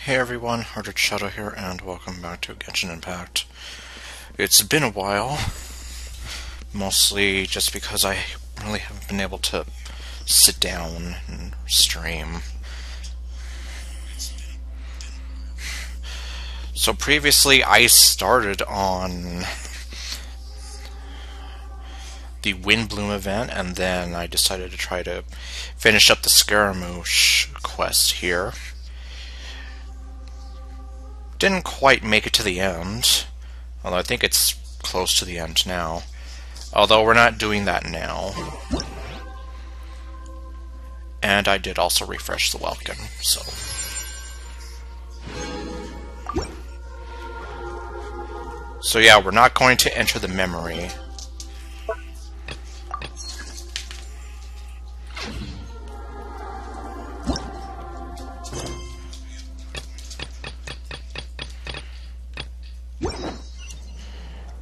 Hey everyone, Hearted Shadow here, and welcome back to Genshin Impact. It's been a while, mostly just because I really haven't been able to sit down and stream. So previously I started on the Windblume event, and then I decided to try to finish up the Scaramouche quest here. Didn't quite make it to the end, although I think it's close to the end now. Although we're not doing that now. And I did also refresh the welcome, so. So yeah, we're not going to enter the memory.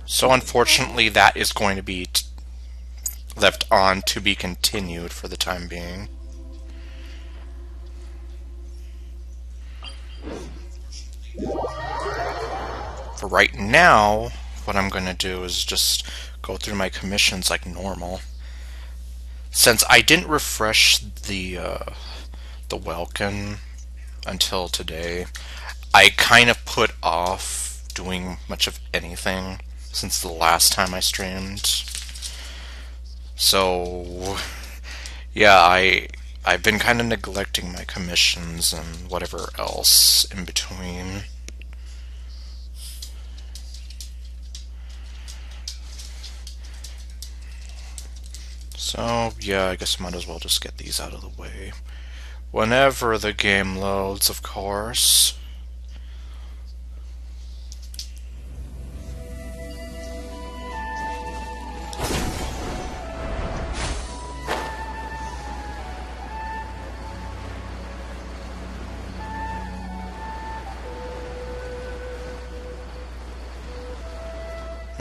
So unfortunately, that is going to be left on to be continued for the time being. For right now, what I'm going to do is just go through my commissions like normal. Since I didn't refresh the welcome until today, I kind of put off doing much of anything since the last time I streamed. So yeah, I've been kind of neglecting my commissions and whatever else in between. So yeah, I guess I might as well just get these out of the way. Whenever the game loads, of course.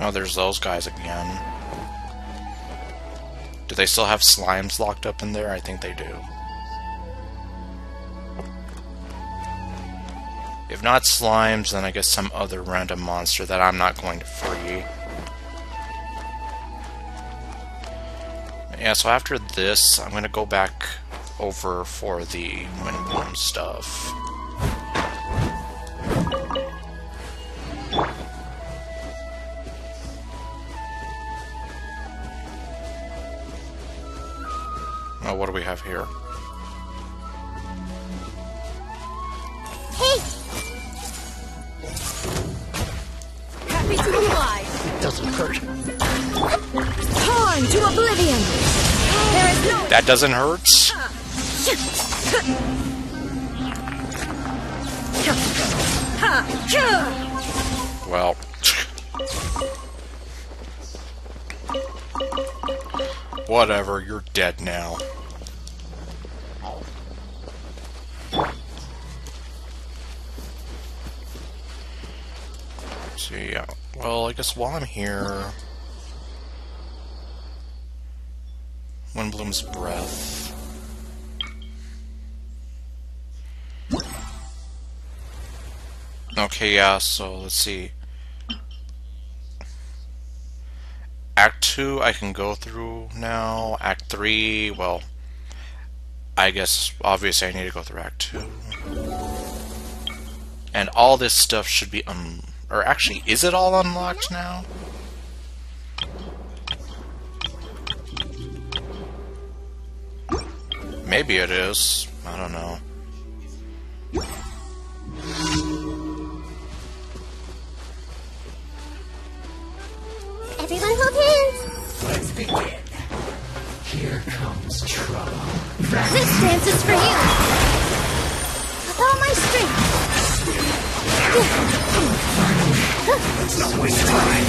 Oh, there's those guys again. Do they still have slimes locked up in there? I think they do. If not slimes, then I guess some other random monster that I'm not going to free. Yeah, so after this, I'm going to go back over for the Windblume stuff. Oh, what do we have here? Hey! Happy to oblige. It doesn't hurt. Torn to oblivion. There is no. That doesn't hurt? Well. Whatever, you're dead now. So yeah, well, I guess while I'm here, Windblume's breath. Okay, yeah, so let's see. Act 2 I can go through now. Act 3, well, I guess obviously I need to go through Act 2. And all this stuff should be or actually, is it all unlocked now? Maybe it is. I don't know. Everyone hold hands. Let's begin. Here comes trouble. This dance is for you. With all my strength. Let's not waste time.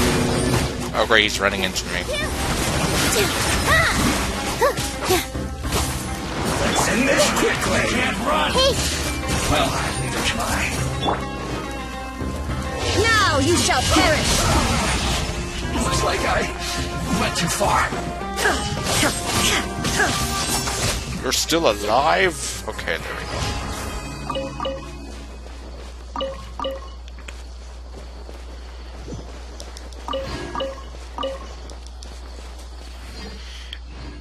Oh great, he's running into me. Let's end this quickly. Can't run. Hey! Well, I'll leave it try. Now you shall perish. Looks like I went too far. You're still alive? Okay, there we go.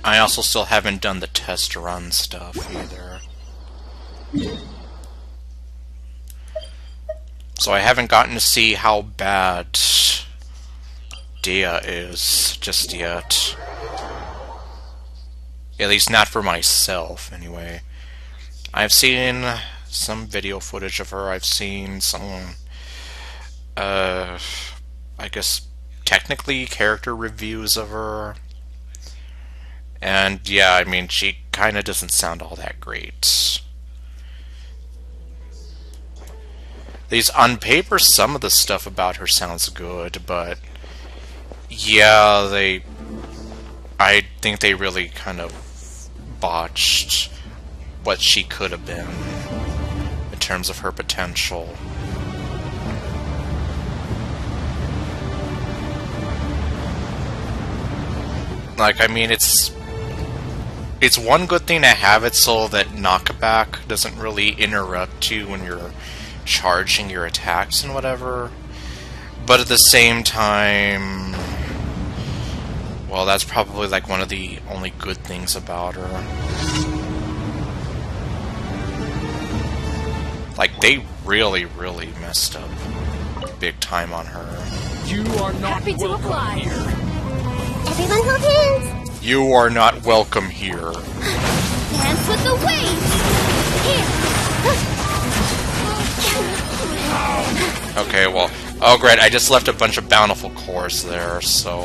I also still haven't done the test run stuff either. So I haven't gotten to see how bad Dea is just yet. At least not for myself, anyway. I've seen some video footage of her. I've seen some, I guess, technically character reviews of her. And yeah, I mean, she kind of doesn't sound all that great. These on paper, some of the stuff about her sounds good, but yeah, I think they really kind of botched what she could have been in terms of her potential. Like, I mean, it's one good thing to have it so that knockback doesn't really interrupt you when you're charging your attacks and whatever. But at the same time, well, that's probably like one of the only good things about her. Like, they really, really messed up big time on her. You are not Happy to welcome apply. here. Everyone hold hands. You are not welcome here. Dance with the waves. Here. Okay, well, oh great, I just left a bunch of bountiful cores there, so...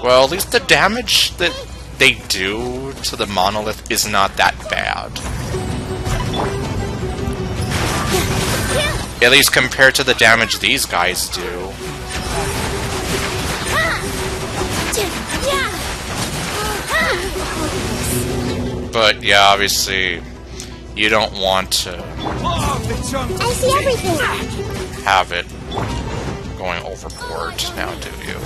Well, at least the damage that they do to the monolith is not that bad. At least compared to the damage these guys do. But yeah, obviously, you don't want to I see everything. have it going overboard now, do you?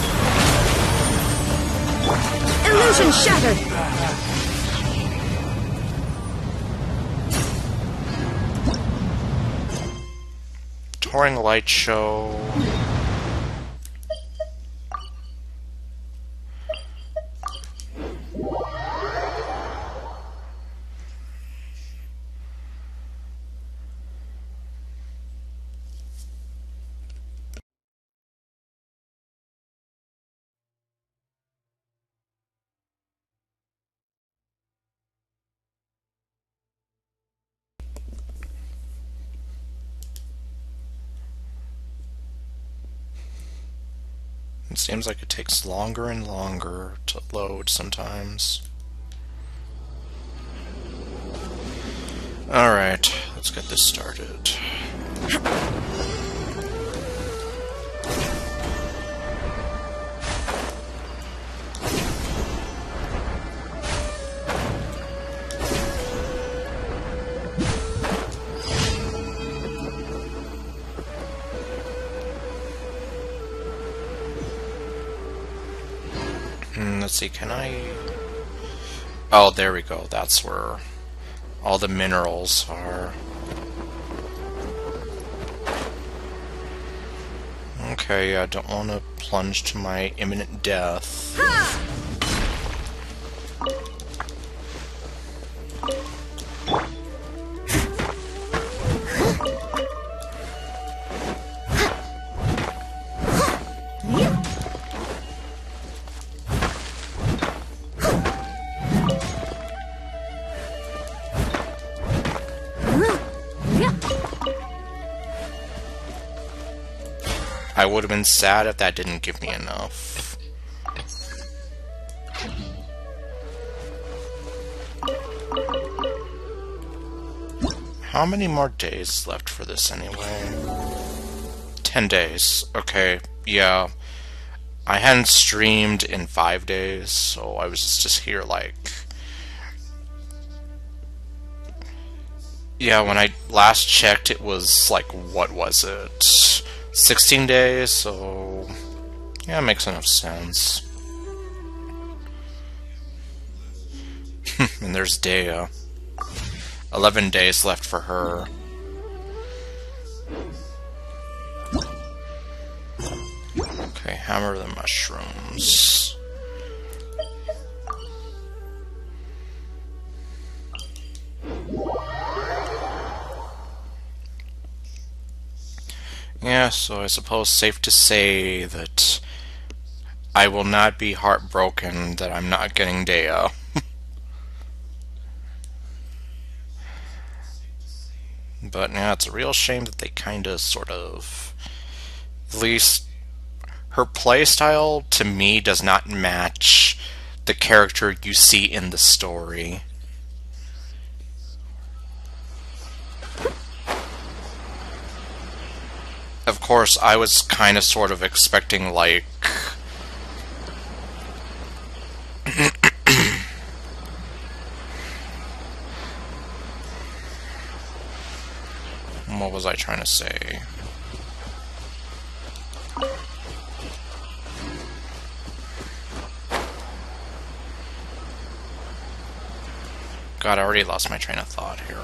Illusion shattered. Touring light show. It seems like it takes longer and longer to load sometimes. Alright, let's get this started. Let's see, can I... Oh, there we go. That's where all the minerals are. Okay, I don't want to plunge to my imminent death. I would have been sad if that didn't give me enough. How many more days left for this anyway? 10 days. Okay, yeah. I hadn't streamed in 5 days, so I was just here like... Yeah, when I last checked, it was like, what was it? 16 days, so... Yeah, it makes enough sense. And there's Dea. 11 days left for her. Okay, hammer the mushrooms. So I suppose safe to say that I will not be heartbroken that I'm not getting Dea. But yeah, it's a real shame that they kinda sort of, at least her playstyle to me does not match the character you see in the story. Of course, I was kind of sort of expecting, like, what was I trying to say? God, I already lost my train of thought here.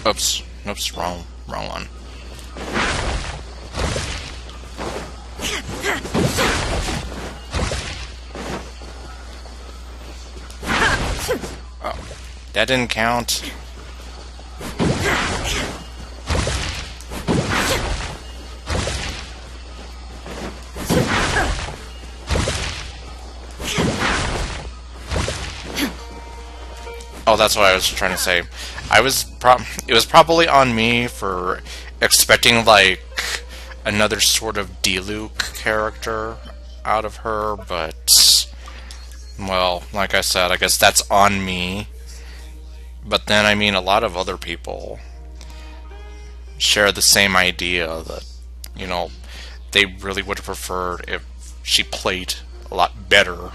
Oops. Oops, wrong one. Oh, that didn't count. Oh, that's what I was trying to say. It was probably on me for expecting, like, another sort of Diluc character out of her, but, well, like I said, I guess that's on me. But then, I mean, a lot of other people share the same idea that, you know, they really would have preferred if she played a lot better,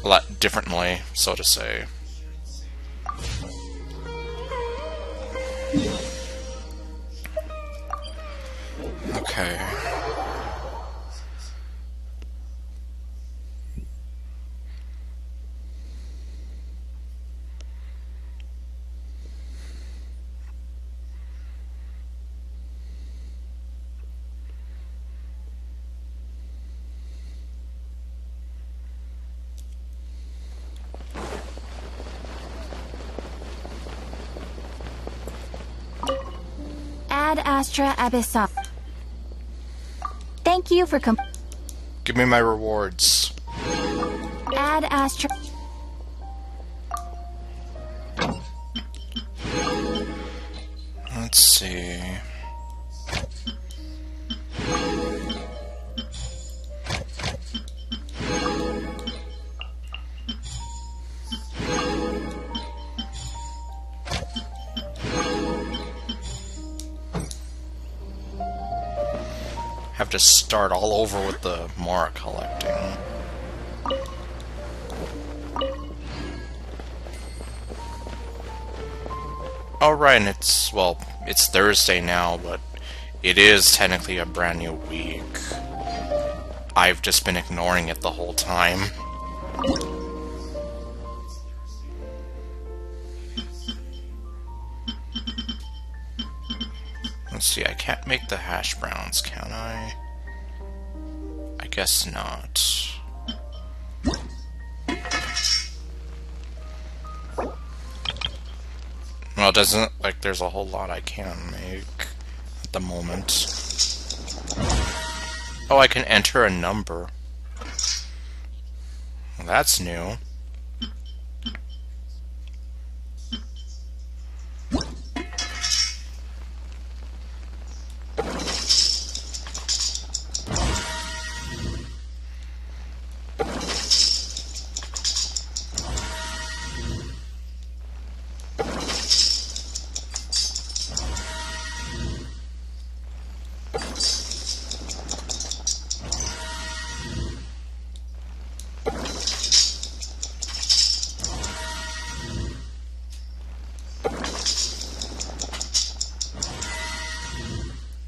a lot differently, so to say. Okay. Ad Astra Abyssal. Thank you for Give me my rewards. Ad Astra. Let's see. Have to start all over with the Mara collecting. Oh right, and it's Thursday now, but it is technically a brand new week. I've just been ignoring it the whole time. Let's see, I can't make the hash browns, can I? I guess not. Well, it doesn't like there's a whole lot I can make at the moment. Oh, I can enter a number. Well, that's new.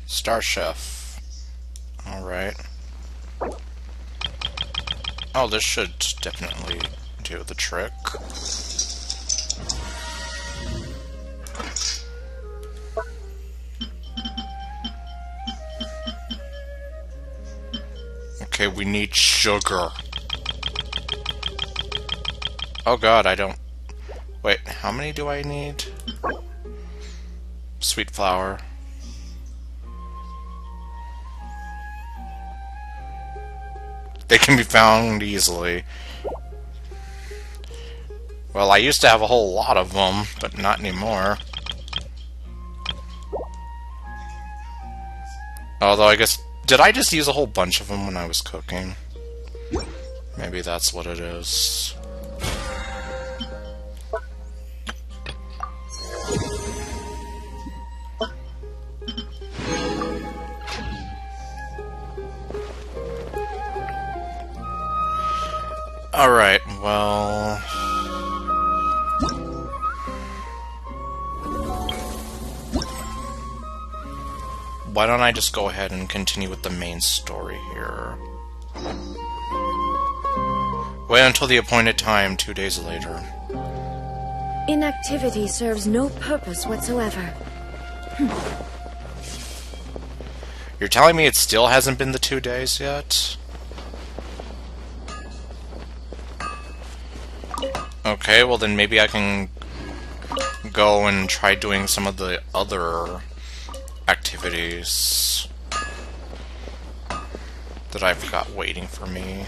Star Chef. Alright. Oh, this should definitely do the trick. Okay, we need sugar. Oh god, I don't... Wait, how many do I need? Sweet flower. They can be found easily. Well, I used to have a whole lot of them, but not anymore. Although, I guess... Did I just use a whole bunch of them when I was cooking? Maybe that's what it is. Alright, well... Why don't I just go ahead and continue with the main story here? Wait until the appointed time 2 days later. Inactivity serves no purpose whatsoever. You're telling me it still hasn't been the 2 days yet? Okay, well then maybe I can go and try doing some of the other activities that I've got waiting for me.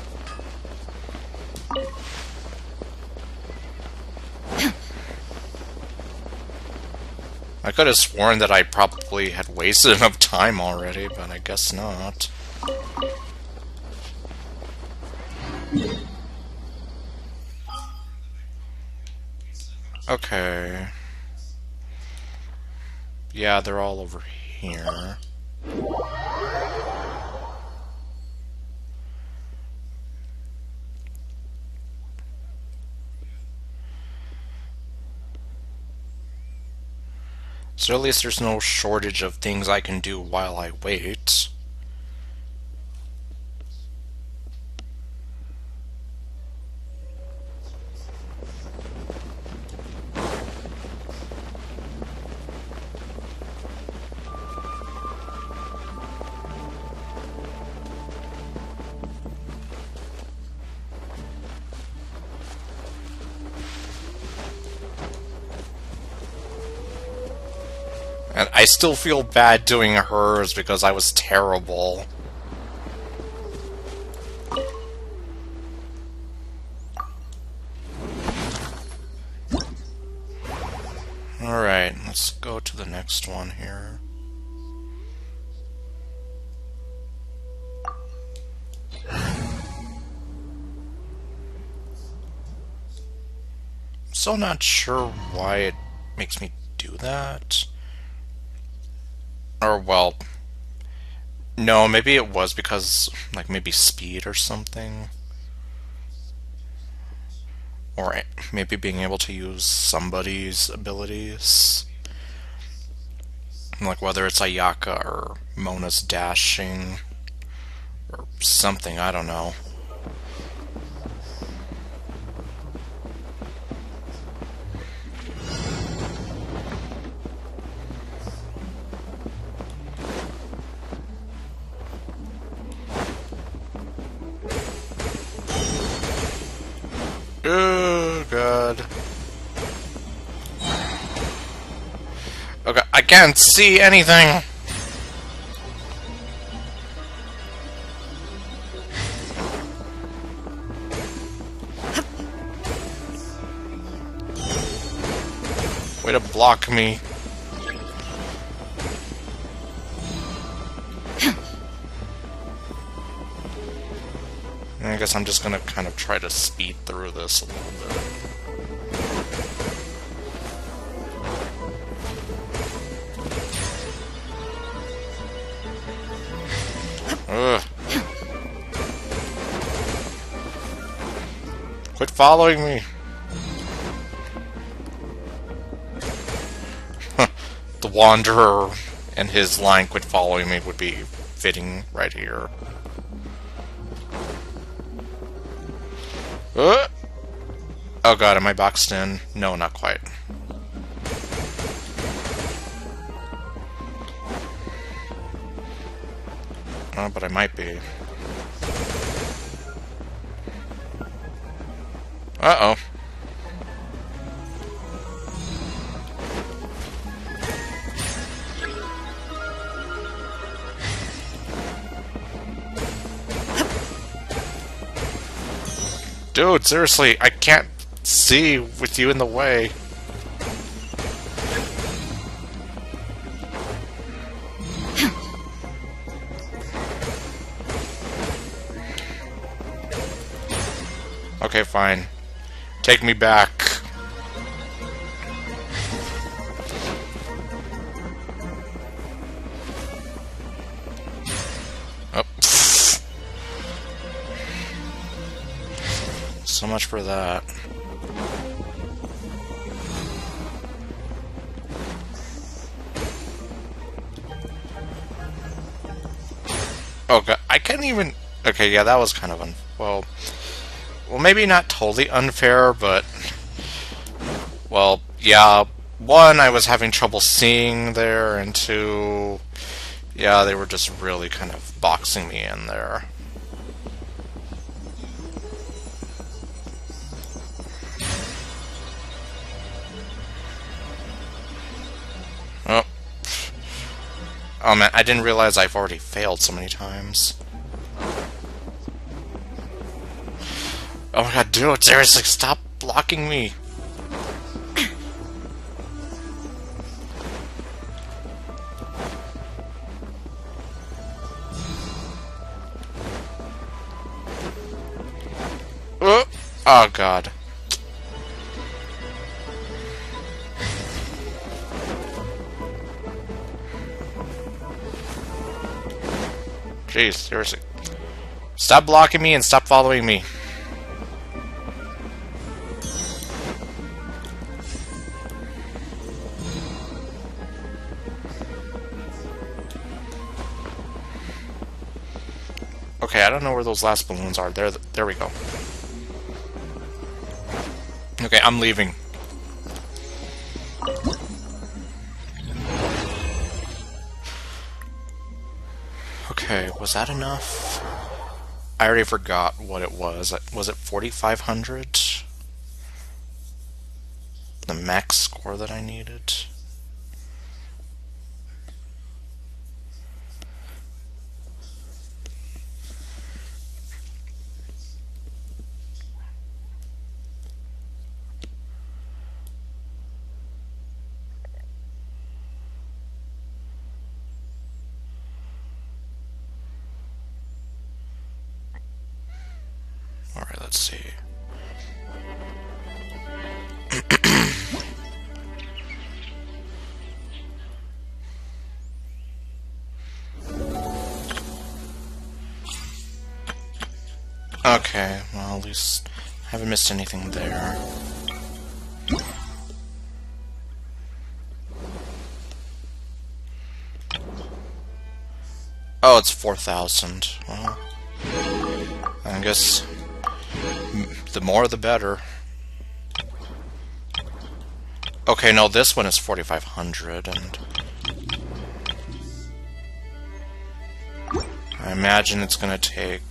I could have sworn that I probably had wasted enough time already, but I guess not. Okay. Yeah, they're all over here. So at least there's no shortage of things I can do while I wait. And I still feel bad doing hers because I was terrible. Alright, let's go to the next one here. I'm still not sure why it makes me do that. Or, well, no, maybe it was because, like, maybe speed or something. Or maybe being able to use somebody's abilities. Like, whether it's Ayaka or Mona's dashing. Or something, I don't know. Oh, God. Okay, I can't see anything! Way to block me. I guess I'm just gonna kind of try to speed through this a little bit. Ugh. Quit following me! The Wanderer and his line "quit following me" would be fitting right here. Oh god, am I boxed in? No, not quite. Oh, but I might be. Uh-oh. Dude, seriously, I can't see with you in the way. Okay, fine. Take me back. Oh. So much for that. Oh god, I can't even... Okay, yeah, that was kind of well, maybe not totally unfair, but... Well, yeah, one, I was having trouble seeing there, and two... Yeah, they were just really kind of boxing me in there. Oh. Oh man, I didn't realize I've already failed so many times. Oh my god, dude, seriously, stop blocking me! Oh god. Jeez, seriously. Stop blocking me and stop following me. Okay, I don't know where those last balloons are. There we go. Okay, I'm leaving. Okay, was that enough? I already forgot what it was. Was it 4,500? The max score that I needed? Alright, let's see. Okay, well, at least I haven't missed anything there. Oh, it's 4,000. Well, I guess the more the better. Okay, no, this one is 4,500, and I imagine it's gonna take,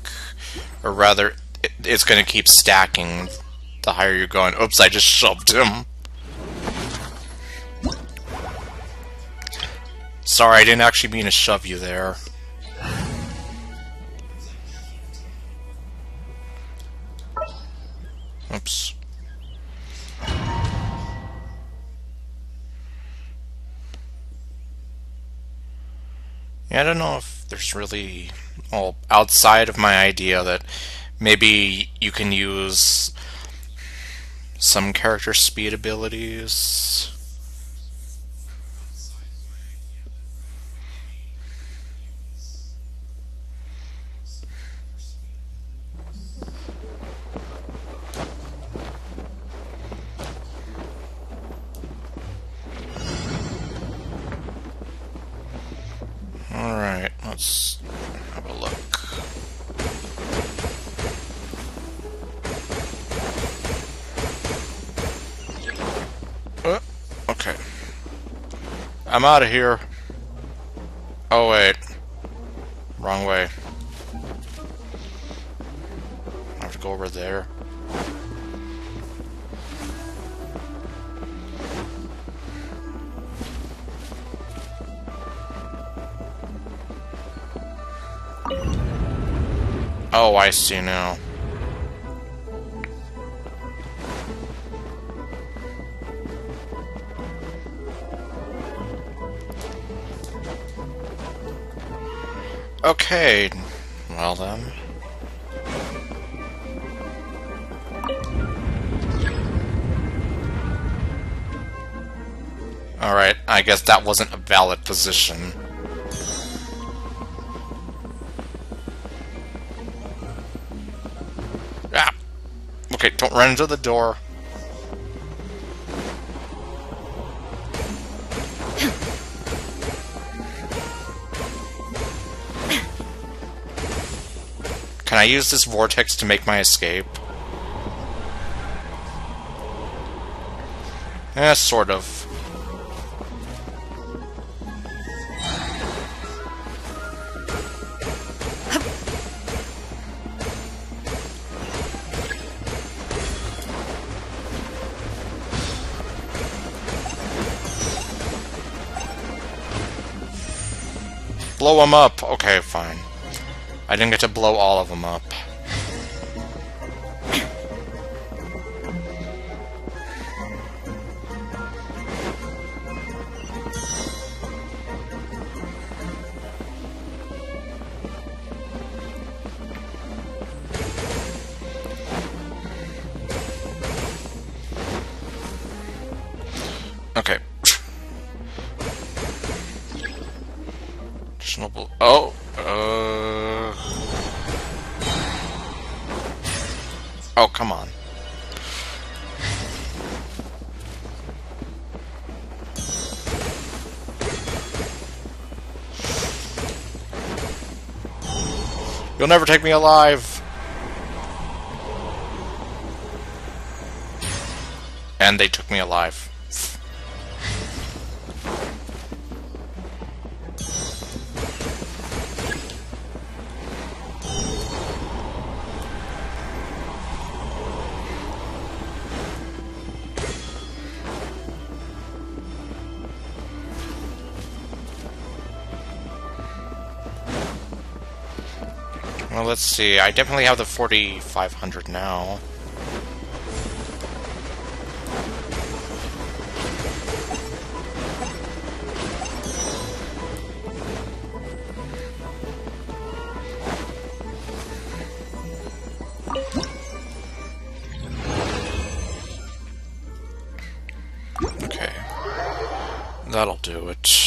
or rather, it's gonna keep stacking the higher you're going. Oops, I just shoved him. Sorry, I didn't actually mean to shove you there. Oops. Yeah, I don't know if there's really, well, outside of my idea that maybe you can use some character speed abilities. Alright, let's have a look. Okay. I'm out of here. Oh wait. Wrong way. I have to go over there. Oh, I see now. Okay, well then. Alright, I guess that wasn't a valid position. Ah! Okay, don't run into the door. Can I use this vortex to make my escape? Sort of. Blow them up! Okay, fine. I didn't get to blow all of them up. Okay. Oh, oh, come on. You'll never take me alive. And they took me alive. Well, let's see. I definitely have the 4500 now. Okay. That'll do it.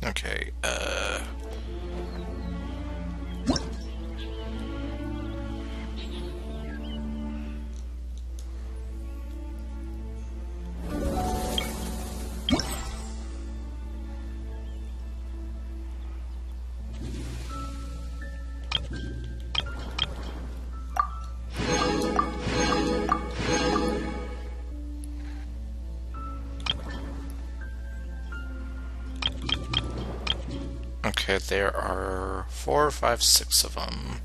Okay, okay, there are 4, 5, 6 of them.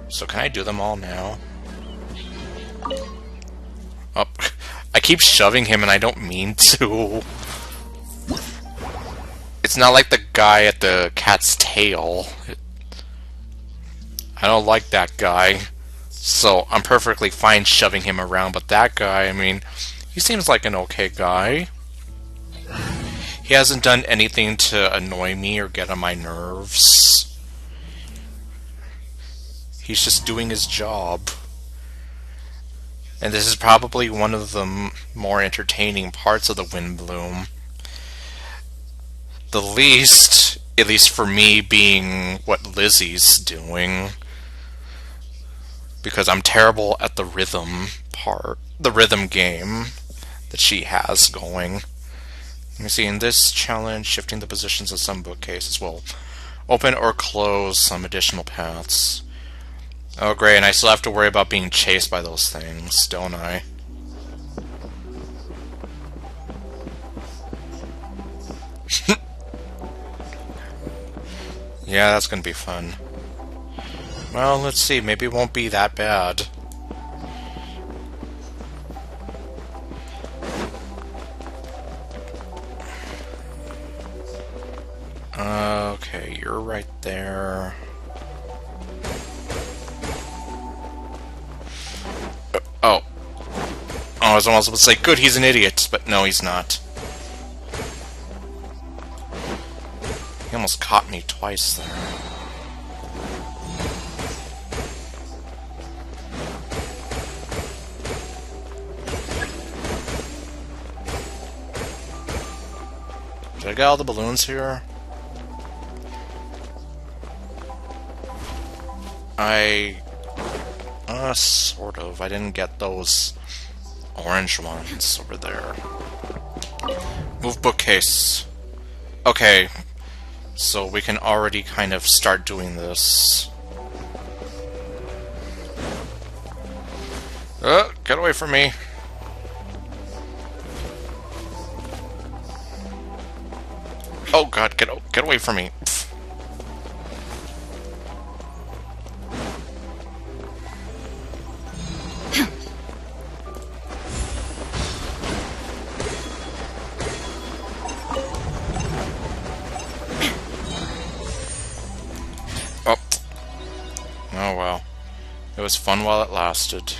So can I do them all now? Oh, I keep shoving him and I don't mean to. It's not like the guy at the cat's tail. I don't like that guy. So I'm perfectly fine shoving him around, but that guy, I mean, he seems like an okay guy. He hasn't done anything to annoy me or get on my nerves. He's just doing his job. And this is probably one of the more entertaining parts of the Windblume. The least, at least for me, being what Lizzie's doing. Because I'm terrible at the rhythm part, the rhythm game that she has going. Let me see, in this challenge, shifting the positions of some bookcases will open or close some additional paths. Oh great, and I still have to worry about being chased by those things, don't I? Yeah, that's gonna be fun. Well, let's see. Maybe it won't be that bad. Okay, you're right there. Oh. Oh, I was almost about to say, good, he's an idiot, but no, he's not. He almost caught me twice there. Did I get all the balloons here? Sort of. I didn't get those orange ones over there. Move bookcase. Okay, so we can already kind of start doing this. Get away from me. Oh god, get away from me. Oh. Oh well. It was fun while it lasted.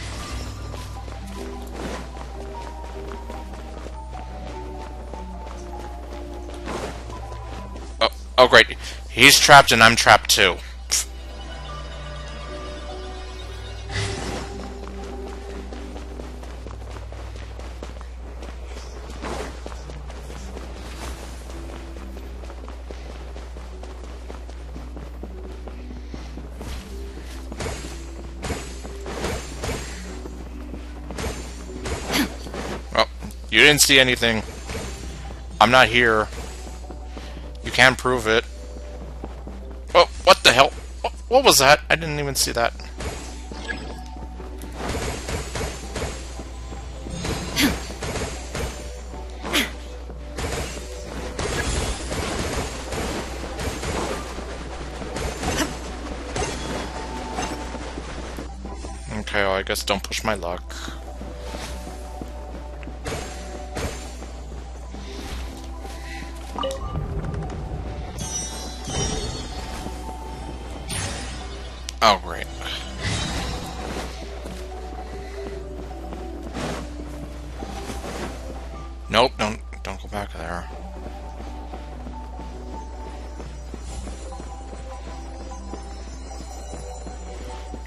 Oh great. He's trapped and I'm trapped too. Oh, you didn't see anything. I'm not here. You can't prove it. Oh, what the hell? What was that? I didn't even see that. Okay, well, I guess don't push my luck. Oh, great. Nope, don't go back there.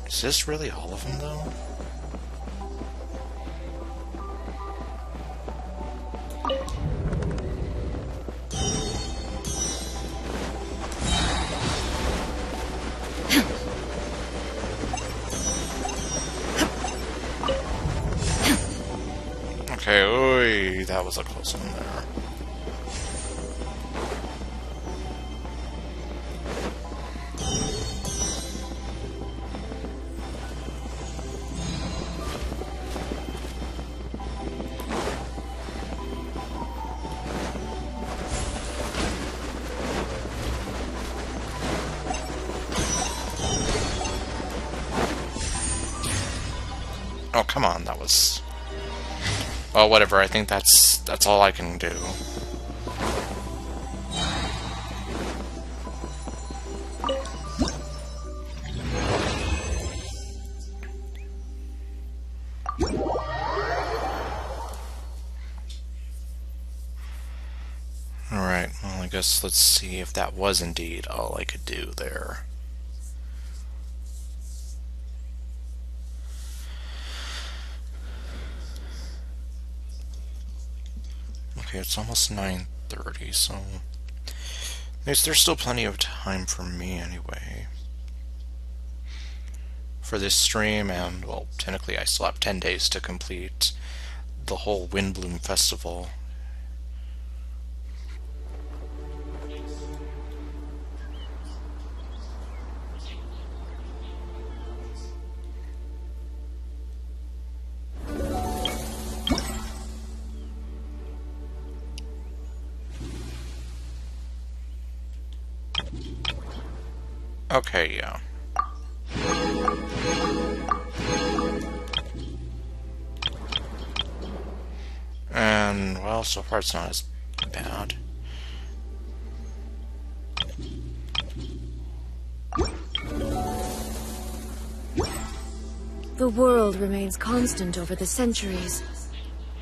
Is this really all of them, though? Okay, oy, that was a close one there. Oh, come on, that was... Well, whatever, I think that's all I can do. Alright, well, I guess let's see if that was indeed all I could do there. Okay, it's almost 9:30, so there's still plenty of time for me anyway. For this stream, and, well, technically I still have 10 days to complete the whole Windblume festival. Okay, yeah. And, well, so far it's not as bad. The world remains constant over the centuries,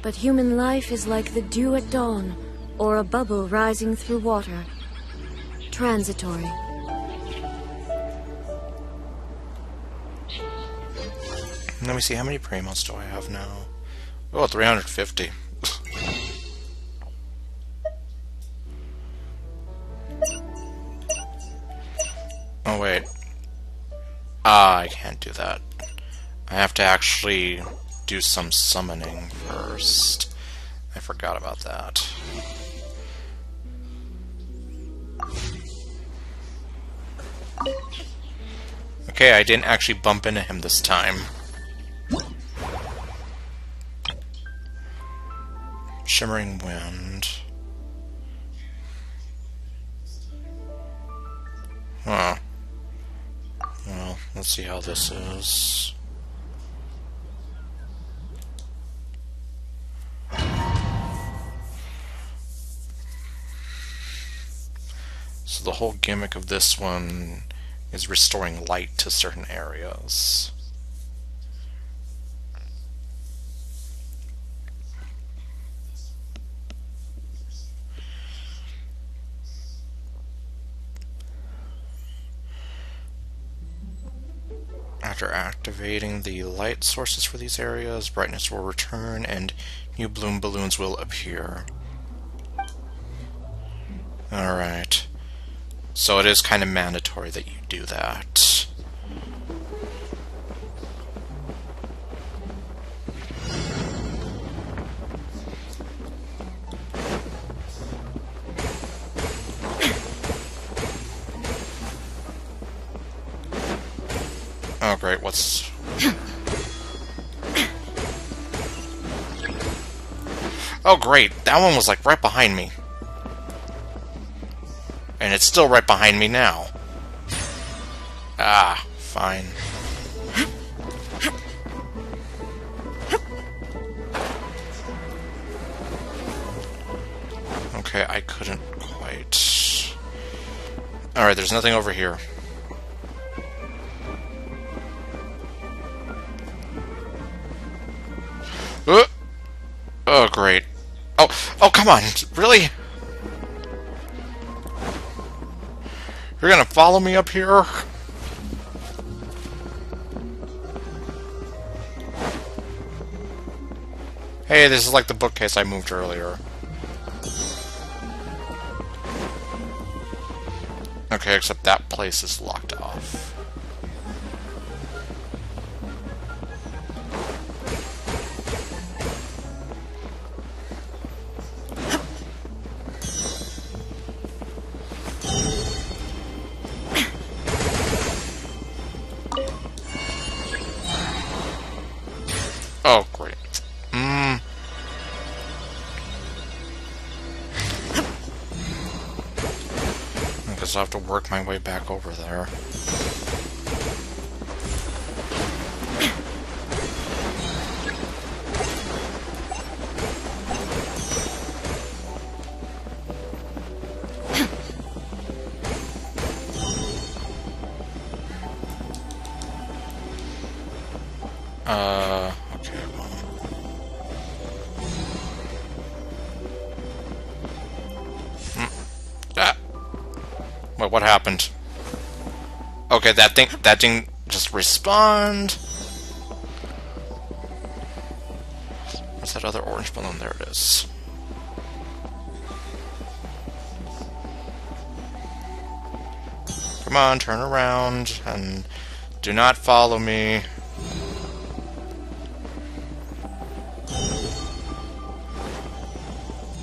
but human life is like the dew at dawn, or a bubble rising through water. Transitory. Let me see, how many primos do I have now? Oh, 350. Oh, wait. I can't do that. I have to actually do some summoning first. I forgot about that. Okay, I didn't actually bump into him this time. Shimmering Wind. Huh. Well, let's see how this is. So the whole gimmick of this one is restoring light to certain areas. After activating the light sources for these areas, brightness will return and new bloom balloons will appear. Alright. So it is kind of mandatory that you do that. Oh great, what's... Oh great, that one was like right behind me. And it's still right behind me now. Ah, fine. Okay, I couldn't quite... Alright, there's nothing over here. Oh, great. Oh, come on! Really? You're gonna follow me up here? Hey, this is like the bookcase I moved earlier. Okay, except that place is locked off. Oh, great. I guess I'll have to work my way back over there. Okay, well. Ah. Wait, what happened? Okay, that thing just respawned. What's that other orange balloon? There it is. Come on, turn around and do not follow me.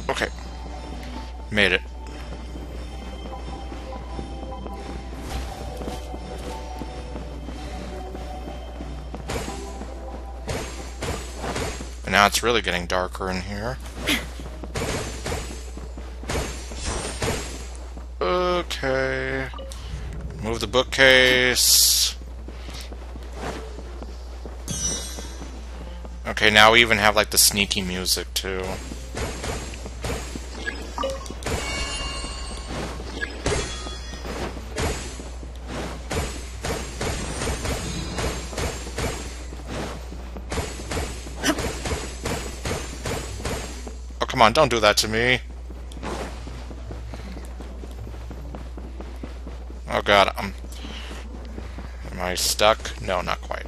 Okay. Made it. And now it's really getting darker in here. Okay. Move the bookcase. Okay, now we even have like the sneaky music too. Oh, come on, don't do that to me. Oh god, am I stuck? No, not quite.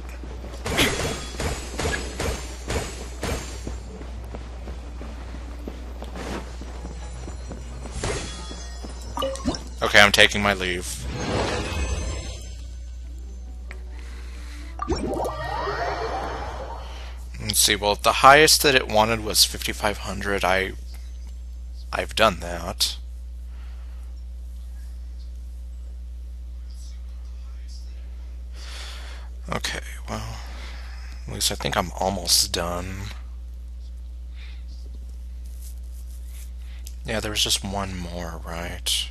Okay, I'm taking my leave. Let's see, well, the highest that it wanted was 5,500. I've done that. Okay, well, at least I think I'm almost done. Yeah, there was just one more, right?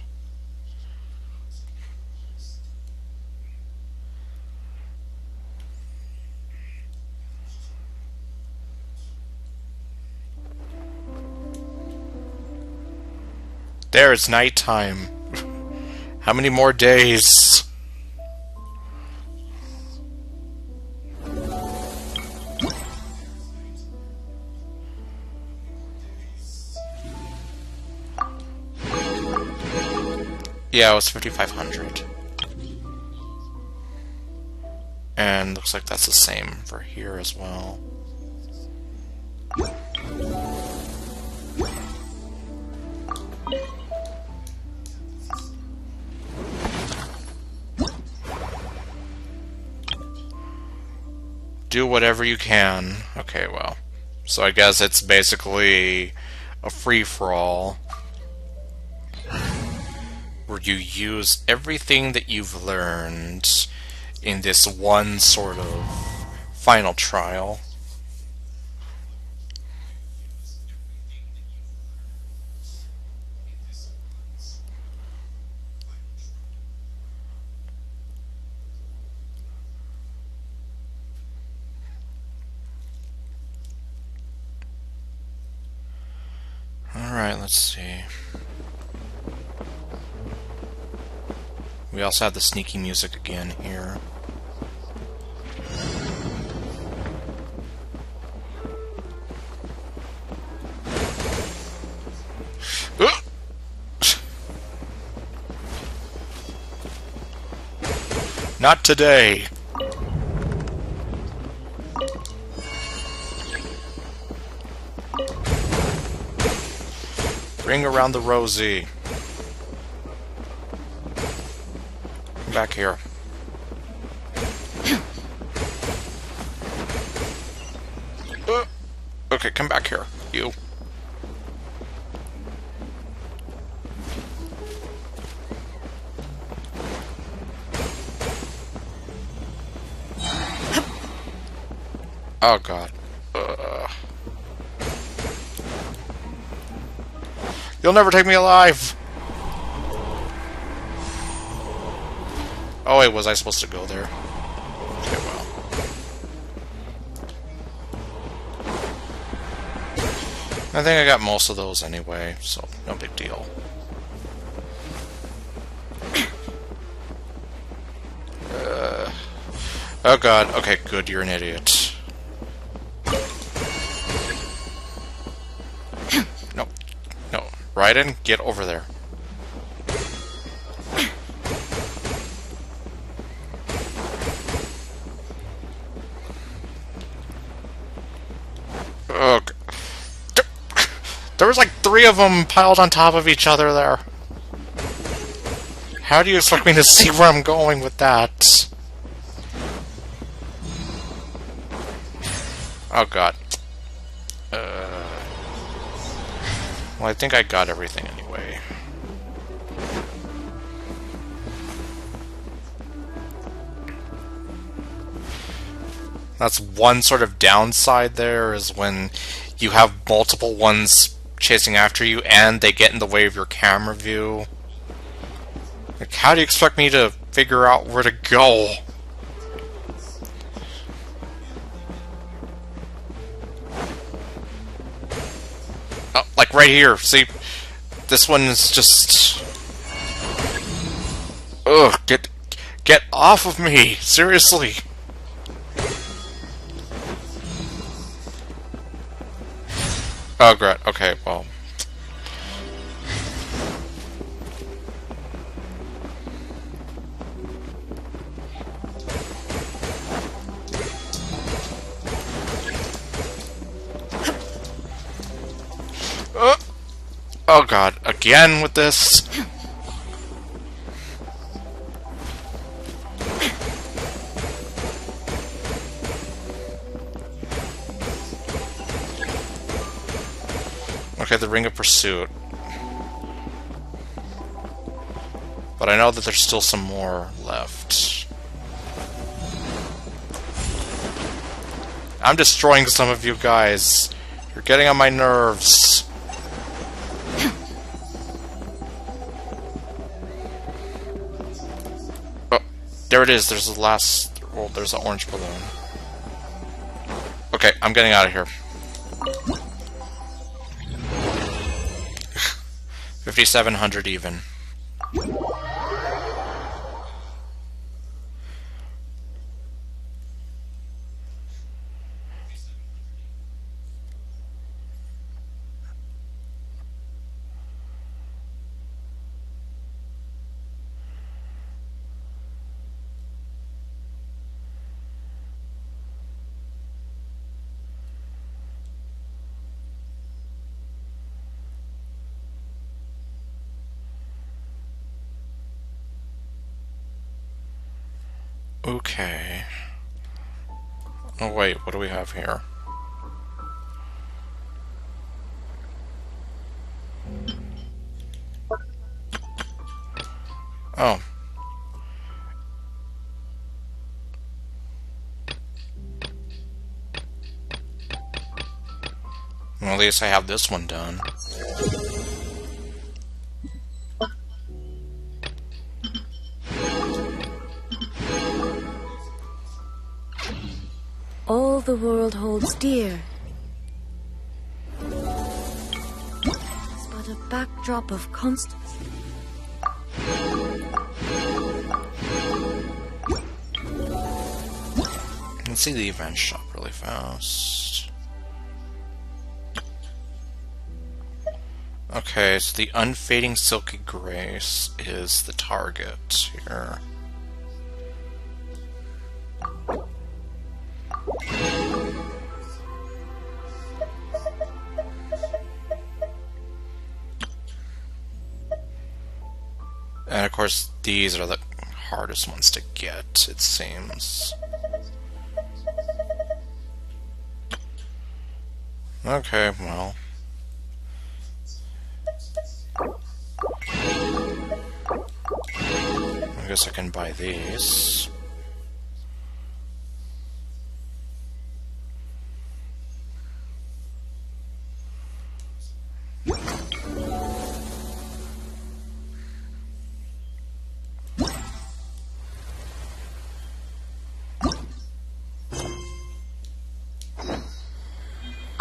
There, it's nighttime. How many more days? Yeah, it was 5,500. And looks like that's the same for here as well. Do whatever you can. Okay, well. So I guess it's basically a free-for-all where you use everything that you've learned in this one sort of final trial. Alright, let's see. We also have the sneaky music again here. Not today! Bring around the Rosie. Come back here. Okay, come back here. You. Oh god. You'll never take me alive! Oh wait, was I supposed to go there? Okay, well. I think I got most of those anyway, so no big deal. Oh god, okay, good, you're an idiot. No. No. Raiden, get over there. Oh, there was like 3 of them piled on top of each other there. How do you expect me to see where I'm going with that? Oh god. Well, I think I got everything anyway. That's one sort of downside there, is when you have multiple ones chasing after you and they get in the way of your camera view. Like, how do you expect me to figure out where to go. Oh, like right here. See? This one is just... Ugh, get off of me! Seriously! Oh, great. Okay, well... Oh god, again with this? Okay, the Ring of Pursuit. But I know that there's still some more left. I'm destroying some of you guys. You're getting on my nerves. Oh, there it is. There's the last... Well, there's the orange balloon. Okay, I'm getting out of here. 5,700 even. Okay. Oh wait, what do we have here? Oh. Well, at least I have this one done. All the world holds dear is but a backdrop of constant. Let's see the event shop really fast. Okay, so the Unfading Silky Grace is the target here. And of course, these are the hardest ones to get, it seems. Okay, well. I guess I can buy these.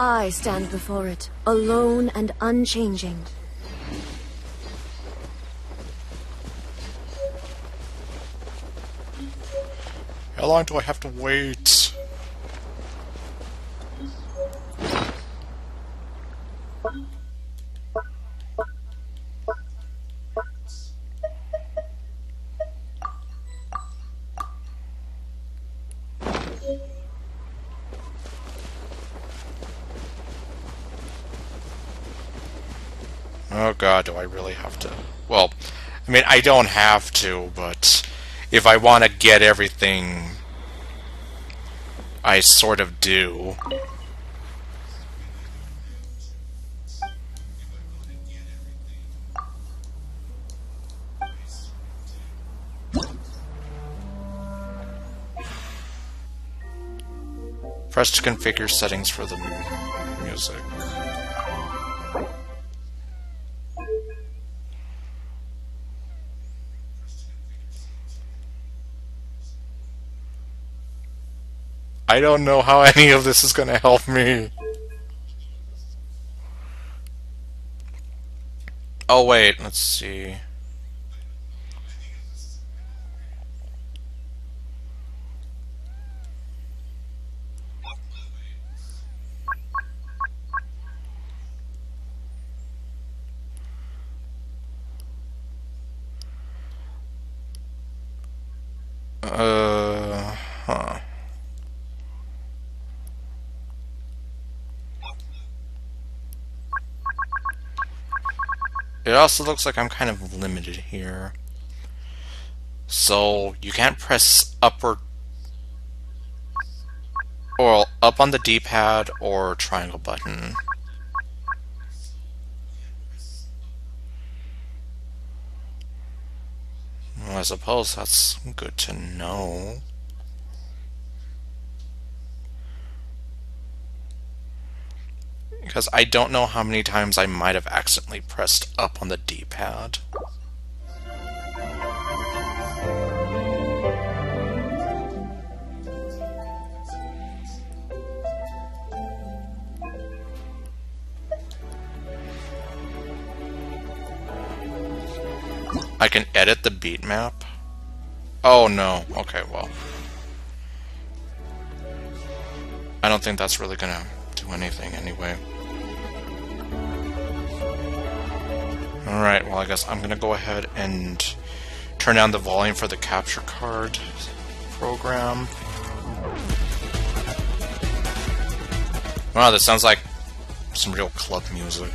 I stand before it, alone and unchanging. How long do I have to wait? Oh god, do I really have to? Well, I mean, I don't have to, but if I want to get everything, I sort of do. Press to configure settings for the music. I don't know how any of this is gonna help me. Oh wait, let's see. Huh. It also looks like I'm kind of limited here. So you can't press up or up on the D-pad or triangle button. Well, I suppose that's good to know. Because I don't know how many times I might have accidentally pressed up on the D-pad. I can edit the beat map? Oh no. Okay, well. I don't think that's really gonna do anything anyway. Alright, well I guess I'm gonna go ahead and turn down the volume for the capture card program. Wow, this sounds like some real club music.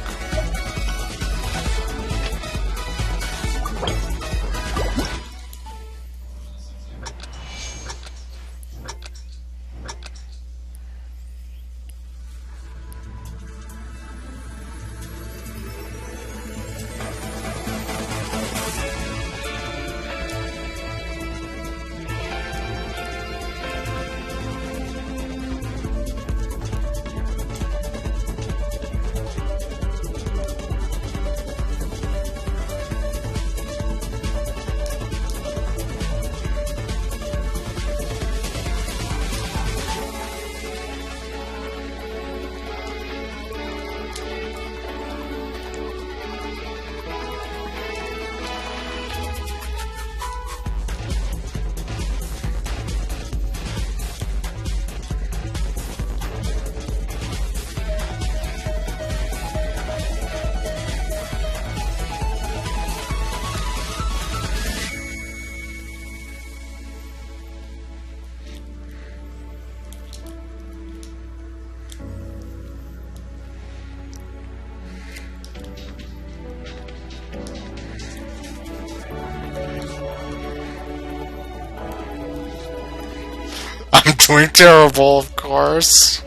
I'm doing terrible, of course.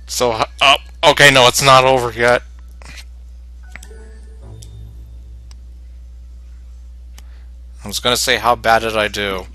So, okay, no, it's not over yet. I was gonna say, how bad did I do?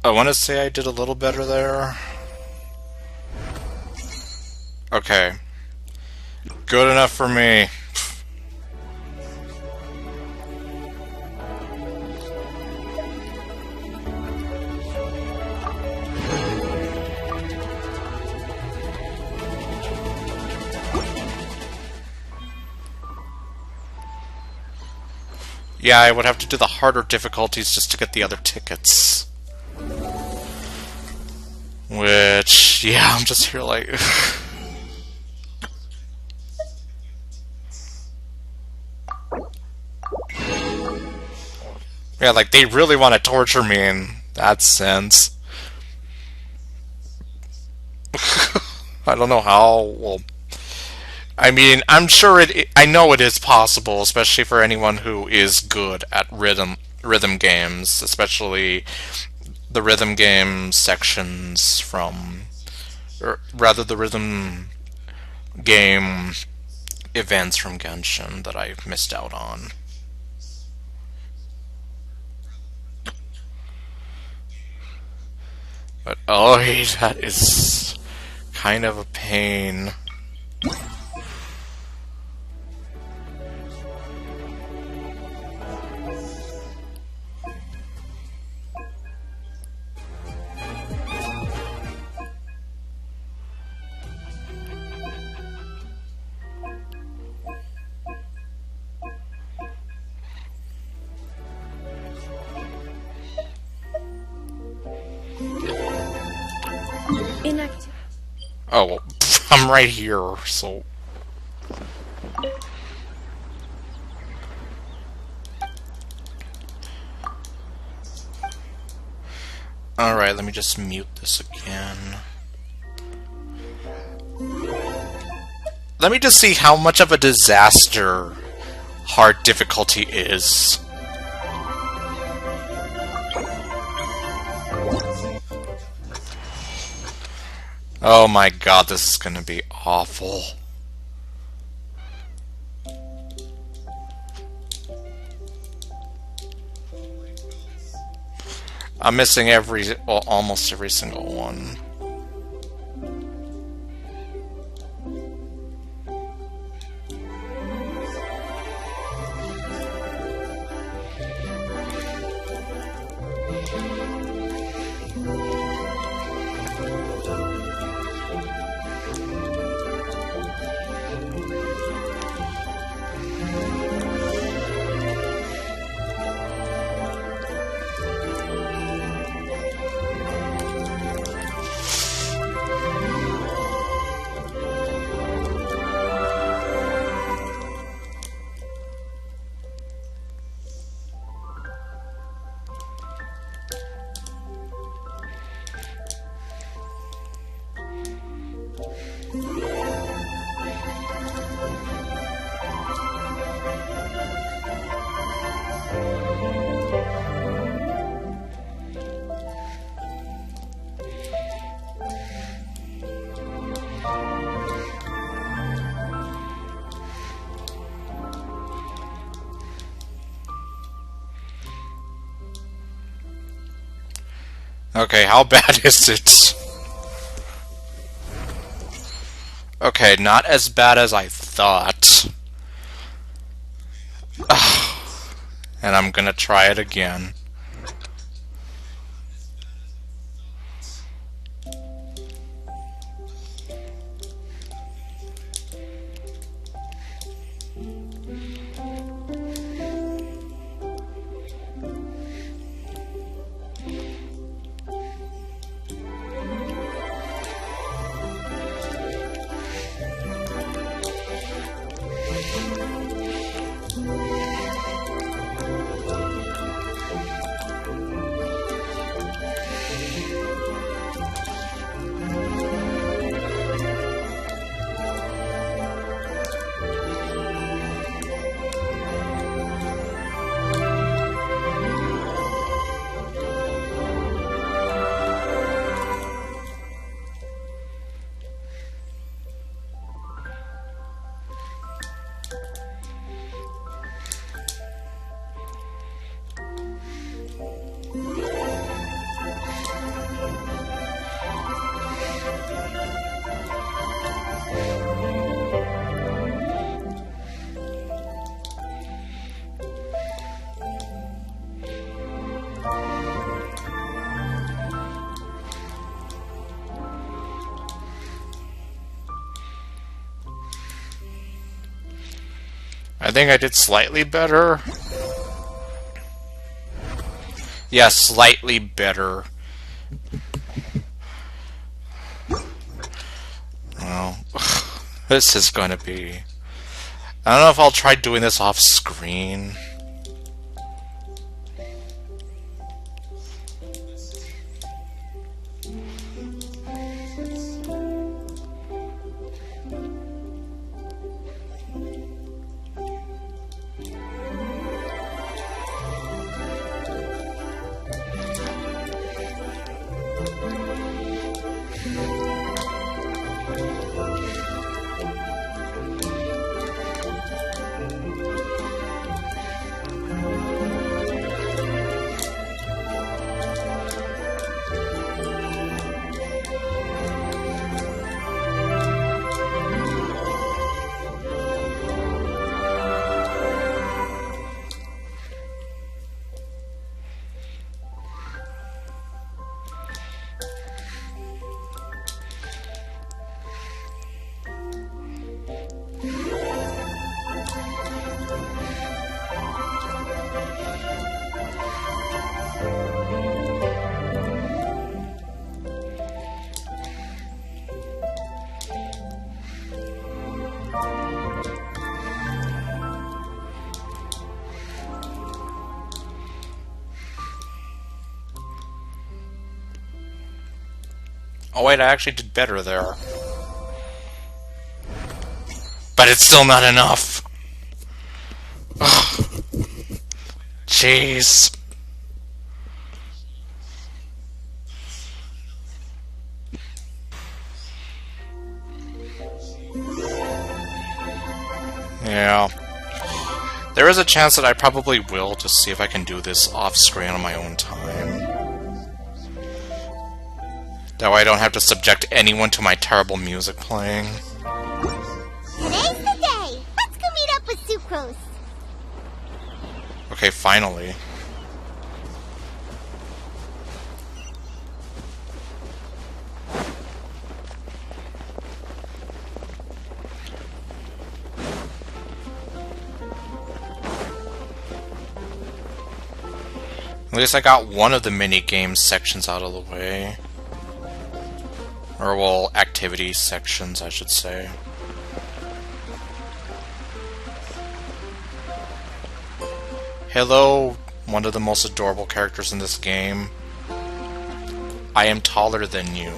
I want to say I did a little better there. Okay. Good enough for me. Yeah, I would have to do the harder difficulties just to get the other tickets. Which, yeah, I'm just here like... yeah, like, they really want to torture me in that sense. I don't know how, well... I mean, I'm sure I know it is possible, especially for anyone who is good at rhythm games, especially the rhythm game sections from, or rather the rhythm game events from Genshin that I missed out on. But oh, that is kind of a pain. Inactive. Oh, well, I'm right here, so... Alright, let me just mute this again. Let me just see how much of a disaster hard difficulty is. Oh my god, this is gonna be awful. I'm missing well, almost every single one. Okay, how bad is it? Okay, not as bad as I thought. And I'm gonna try it again. I think I did slightly better. Yeah, slightly better. Well, this is gonna be... I don't know if I'll try doing this off screen. Oh wait, I actually did better there. But it's still not enough. Ugh. Jeez. Yeah. There is a chance that I probably will, just see if I can do this off screen on my own time. That way I don't have to subject anyone to my terrible music playing. Today's the day! Let's go meet up with Sucrose! Okay, finally. At least I got one of the mini-game sections out of the way. Or, well, activity sections, I should say. Hello, one of the most adorable characters in this game. I am taller than you.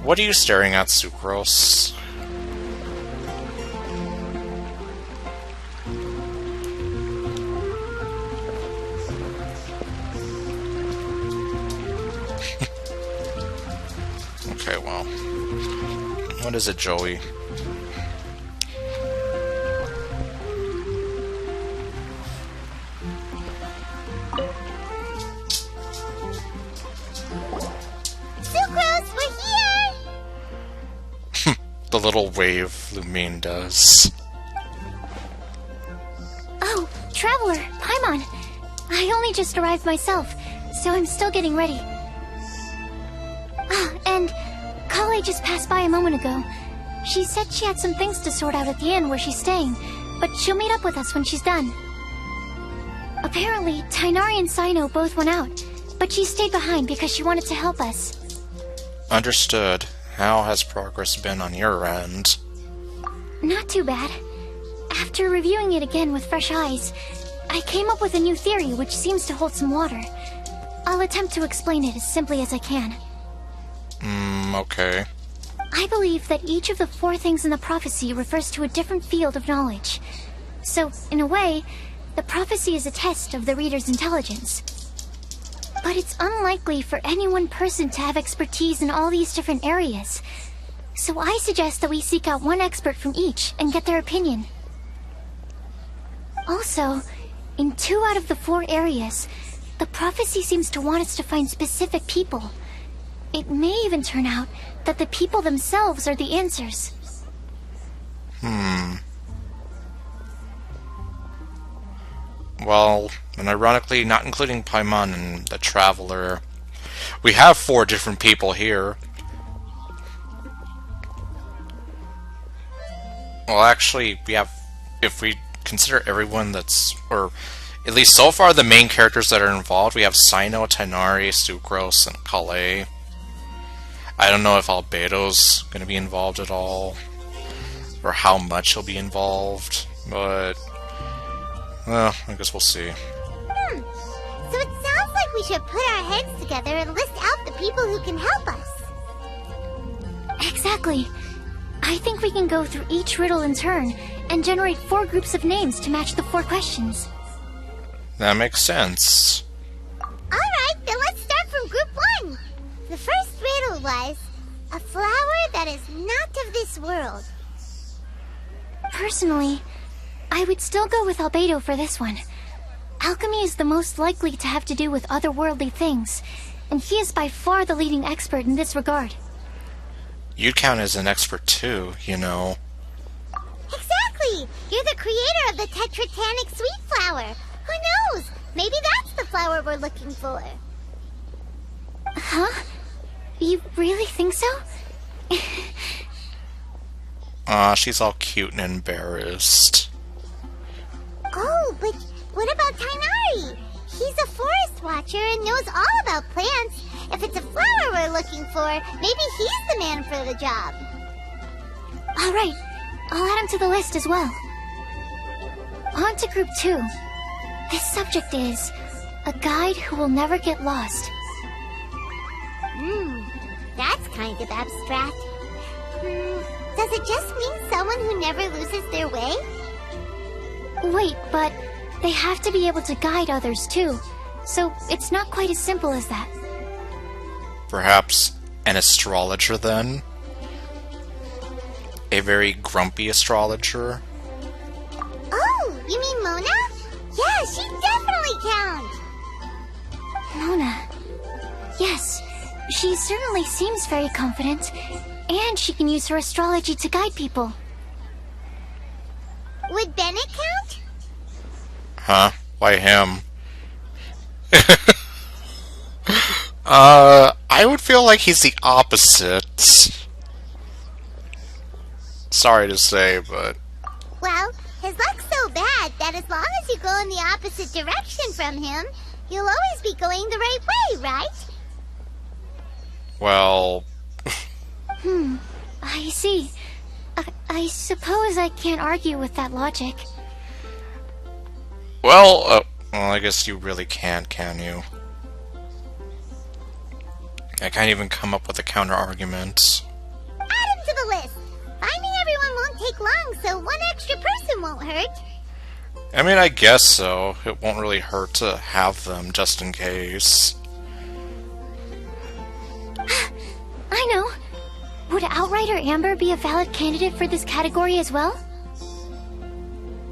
What are you staring at, Sucrose? Okay, well. What is it, Joey? Sucrose, we're here! The little wave Lumine does. Oh, Traveler, Paimon. I only just arrived myself, so I'm still getting ready. Ah, and Kale just passed by a moment ago. She said she had some things to sort out at the inn where she's staying, but she'll meet up with us when she's done. Apparently, Tainari and Sino both went out, but she stayed behind because she wanted to help us. Understood. How has progress been on your end? Not too bad. After reviewing it again with fresh eyes, I came up with a new theory which seems to hold some water. I'll attempt to explain it as simply as I can. Okay. I believe that each of the 4 things in the prophecy refers to a different field of knowledge. So, in a way, the prophecy is a test of the reader's intelligence. But it's unlikely for any one person to have expertise in all these different areas. So I suggest that we seek out one expert from each and get their opinion. Also, in 2 out of the 4 areas, the prophecy seems to want us to find specific people. It may even turn out that the people themselves are the answers. Well, and ironically, not including Paimon and the Traveler, we have 4 different people here. Well, actually, we have, if we consider everyone that's, or at least so far the main characters that are involved, we have Sino, Tainari, Sucrose, and Calais. I don't know if Albedo's going to be involved at all, or how much he'll be involved, but, well, I guess we'll see. So it sounds like we should put our heads together and list out the people who can help us. Exactly. I think we can go through each riddle in turn and generate 4 groups of names to match the 4 questions. That makes sense. Alright, then let's start from group 1. The first riddle was, a flower that is not of this world. Personally, I would still go with Albedo for this one. Alchemy is the most likely to have to do with otherworldly things, and he is by far the leading expert in this regard. You'd count as an expert too, you know. Exactly! You're the creator of the tetratanic sweet flower. Who knows? Maybe that's the flower we're looking for. Huh? You really think so? She's all cute and embarrassed. Oh, but what about Tainari? He's a forest watcher and knows all about plants. If it's a flower we're looking for, maybe he's the man for the job. Alright, I'll add him to the list as well. On to group 2. This subject is a guide who will never get lost. That's kind of abstract. Does it just mean someone who never loses their way? Wait, but they have to be able to guide others too, so it's not quite as simple as that. Perhaps an astrologer then? A very grumpy astrologer? Oh, you mean Mona? Yeah, she definitely counts. Mona. Yes, she certainly seems very confident, and she can use her astrology to guide people. Would Bennett count? Huh? Why him? I would feel like he's the opposite. Sorry to say, but... Well, his luck's so bad that as long as you go in the opposite direction from him, you'll always be going the right way, right? Well... I see. I suppose I can't argue with that logic. Well, I guess you really can't, can you? I can't even come up with a counter-argument. Add him to the list. Finding everyone won't take long, so one extra person won't hurt. I mean, I guess so. It won't really hurt to have them, just in case. I know. Would Outrider Amber be a valid candidate for this category as well?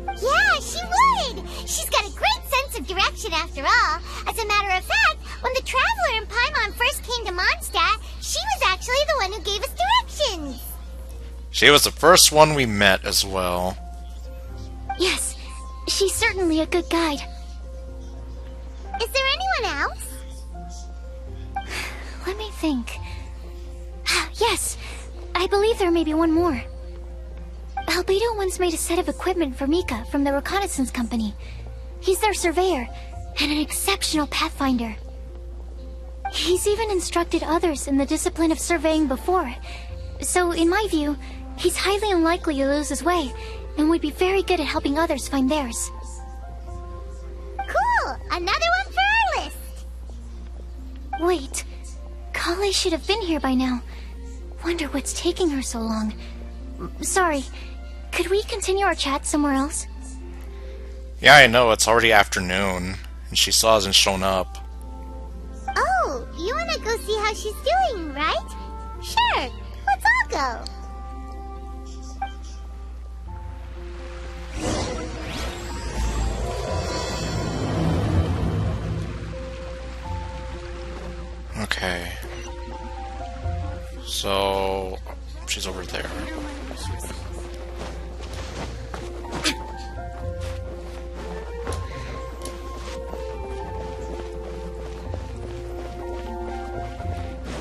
Yeah, she would! She's got a great sense of direction after all. As a matter of fact, when the Traveler and Paimon first came to Mondstadt, she was actually the one who gave us directions. She was the first one we met as well. Yes, she's certainly a good guide. Is there anyone else? Let me think. Yes, I believe there may be one more. Albedo once made a set of equipment for Mika from the reconnaissance company. He's their surveyor, and an exceptional pathfinder. He's even instructed others in the discipline of surveying before. So, in my view, he's highly unlikely to lose his way, and would be very good at helping others find theirs. Cool! Another one for our list! Wait, Kale should have been here by now. Wonder what's taking her so long. Sorry, could we continue our chat somewhere else? Yeah, I know, it's already afternoon, and she still hasn't shown up. Oh, you wanna go see how she's doing, right? Sure, let's all go. Okay. So... she's over there.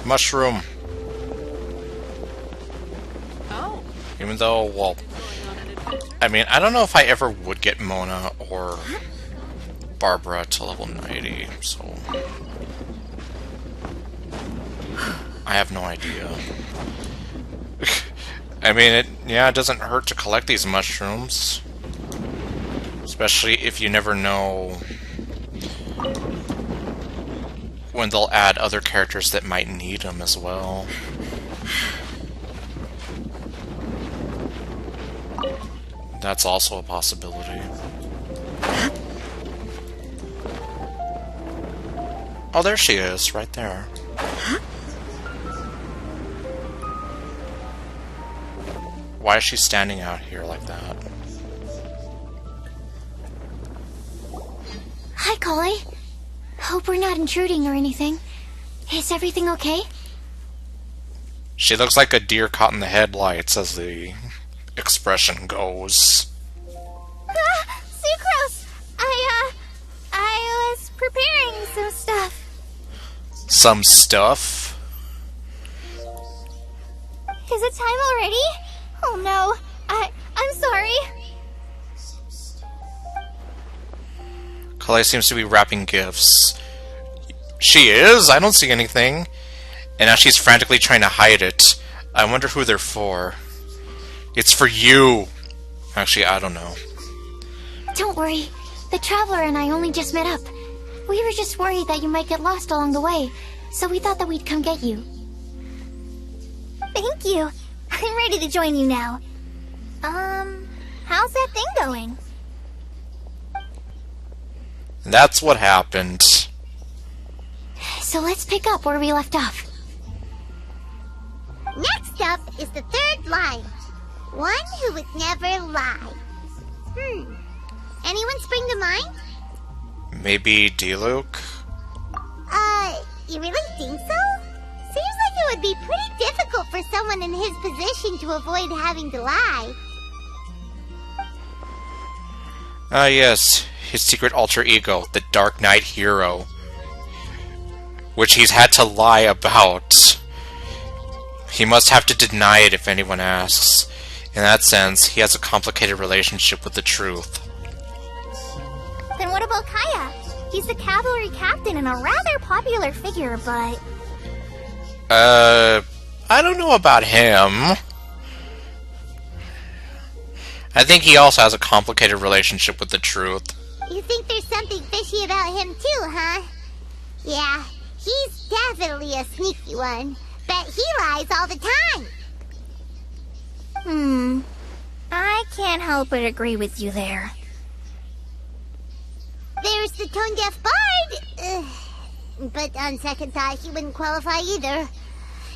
Mushroom. Oh. Even though, well, I mean, I don't know if I ever would get Mona or Barbara to level 90, so... I have no idea. I mean, it doesn't hurt to collect these mushrooms. Especially if you never know when they'll add other characters that might need them as well. That's also a possibility. Oh, there she is, right there. Why is she standing out here like that? Hi, Collie. Hope we're not intruding or anything. Is everything okay? She looks like a deer caught in the headlights, as the expression goes. Sucrose! I was preparing some stuff. Some stuff? Is it time already? Oh no, I'm sorry. Kalei seems to be wrapping gifts. She is? I don't see anything. And now she's frantically trying to hide it. I wonder who they're for. It's for you! Actually, I don't know. Don't worry. The Traveler and I only just met up. We were just worried that you might get lost along the way, so we thought that we'd come get you. Thank you. I'm ready to join you now. How's that thing going? That's what happened. So let's pick up where we left off. Next up is the third line. One who would never lie. Anyone spring to mind? Maybe D-Luke? You really think so? Seems like it would be pretty difficult for someone in his position to avoid having to lie. Ah, yes. His secret alter ego, the Dark Knight hero. Which he's had to lie about. He must have to deny it if anyone asks. In that sense, he has a complicated relationship with the truth. Then what about Kaya? He's the cavalry captain and a rather popular figure, but... I don't know about him. I think he also has a complicated relationship with the truth. You think there's something fishy about him too, huh? Yeah, he's definitely a sneaky one. Bet he lies all the time. I can't help but agree with you there. There's the tone-deaf bard. But on second thought, he wouldn't qualify either.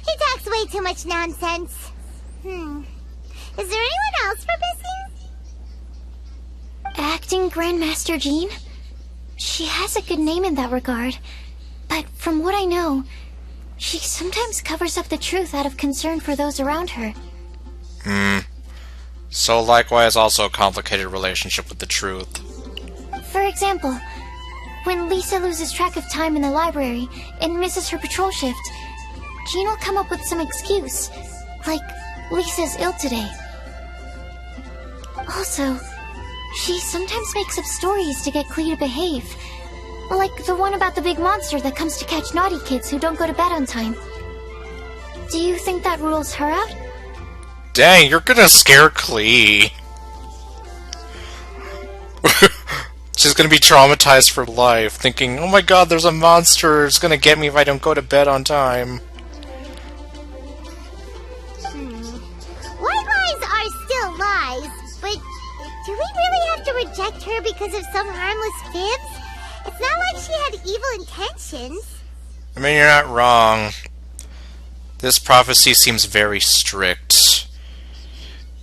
He talks way too much nonsense. Is there anyone else for missing? Acting Grandmaster Jean? She has a good name in that regard. But from what I know, she sometimes covers up the truth out of concern for those around her. So likewise also a complicated relationship with the truth. For example, when Lisa loses track of time in the library and misses her patrol shift, Jean will come up with some excuse, like Lisa's ill today. Also, she sometimes makes up stories to get Klee to behave, like the one about the big monster that comes to catch naughty kids who don't go to bed on time. Do you think that rules her out? Dang, you're gonna scare Klee. She's gonna be traumatized for life, thinking, oh my god, there's a monster, it's gonna get me if I don't go to bed on time. White lies are still lies, but do we really have to reject her because of some harmless fibs? It's not like she had evil intentions. I mean, you're not wrong. This prophecy seems very strict.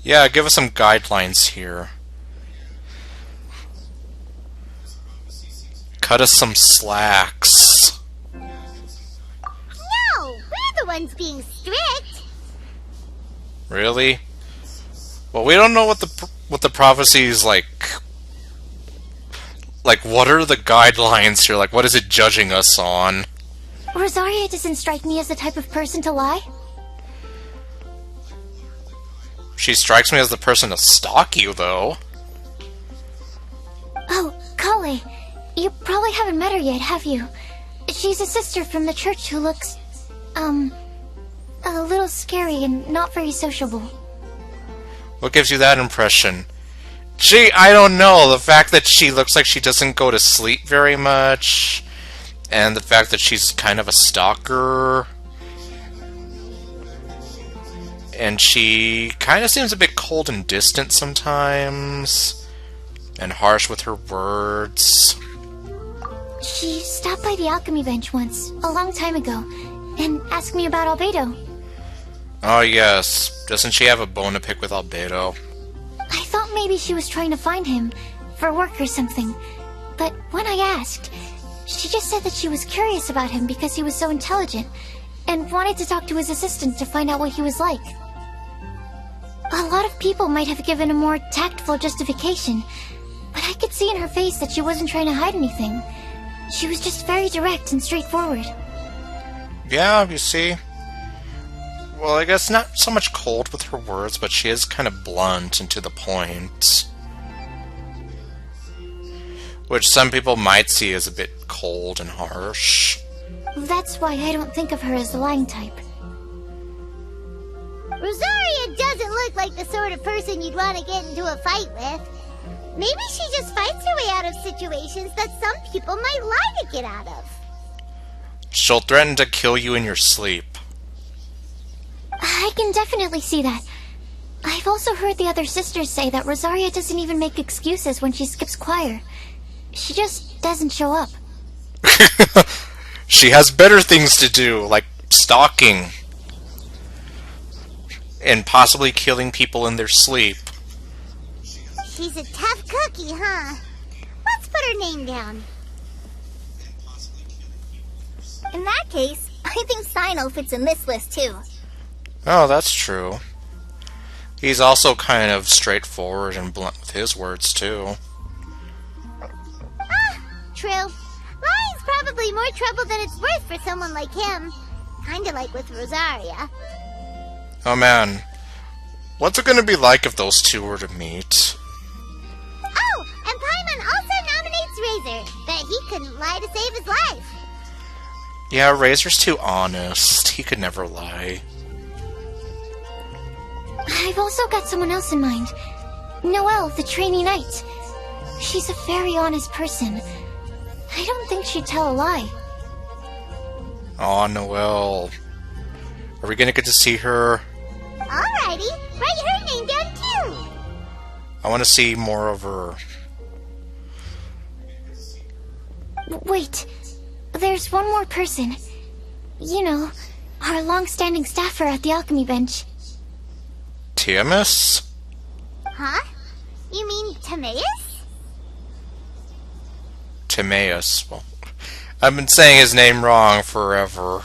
Yeah, give us some guidelines here. Cut us some slacks. No, we're the ones being strict. Really? Well, we don't know what the prophecy is like. Like, what are the guidelines here? Like, what is it judging us on? Rosaria doesn't strike me as the type of person to lie. She strikes me as the person to stalk you, though. Oh, Kale. You probably haven't met her yet, have you? She's a sister from the church who looks, a little scary and not very sociable. What gives you that impression? Gee, I don't know. The fact that she looks like she doesn't go to sleep very much, and the fact that she's kind of a stalker, and she kind of seems a bit cold and distant sometimes, and harsh with her words. She stopped by the alchemy bench once, a long time ago, and asked me about Albedo. Oh yes, doesn't she have a bone to pick with Albedo? I thought maybe she was trying to find him, for work or something. But when I asked, she just said that she was curious about him because he was so intelligent, and wanted to talk to his assistant to find out what he was like. A lot of people might have given a more tactful justification, but I could see in her face that she wasn't trying to hide anything. She was just very direct and straightforward. Yeah, you see? Well, I guess not so much cold with her words, but she is kind of blunt and to the point. Which some people might see as a bit cold and harsh. That's why I don't think of her as the lying type. Rosaria doesn't look like the sort of person you'd want to get into a fight with. Maybe she just fights her way out of situations that some people might lie to get out of. She'll threaten to kill you in your sleep. I can definitely see that. I've also heard the other sisters say that Rosaria doesn't even make excuses when she skips choir. She just doesn't show up. She has better things to do, like stalking. And possibly killing people in their sleep. She's a tough cookie, huh? Let's put her name down. In that case, I think Sino fits in this list too. Oh, that's true. He's also kind of straightforward and blunt with his words, too. Ah, true. Lying's probably more trouble than it's worth for someone like him. Kinda like with Rosaria. Oh man, what's it gonna be like if those two were to meet? Oh, and Paimon also nominates Razor, but he couldn't lie to save his life. Yeah, Razor's too honest. He could never lie. I've also got someone else in mind. Noelle, the trainee knight. She's a very honest person. I don't think she'd tell a lie. Aw, Noelle. Are we gonna get to see her? Alrighty, write her name down too. I want to see more of her. Wait, there's one more person. You know, our long-standing staffer at the alchemy bench. Tiamus? Huh? You mean Timaeus? Timaeus. Well, I've been saying his name wrong forever.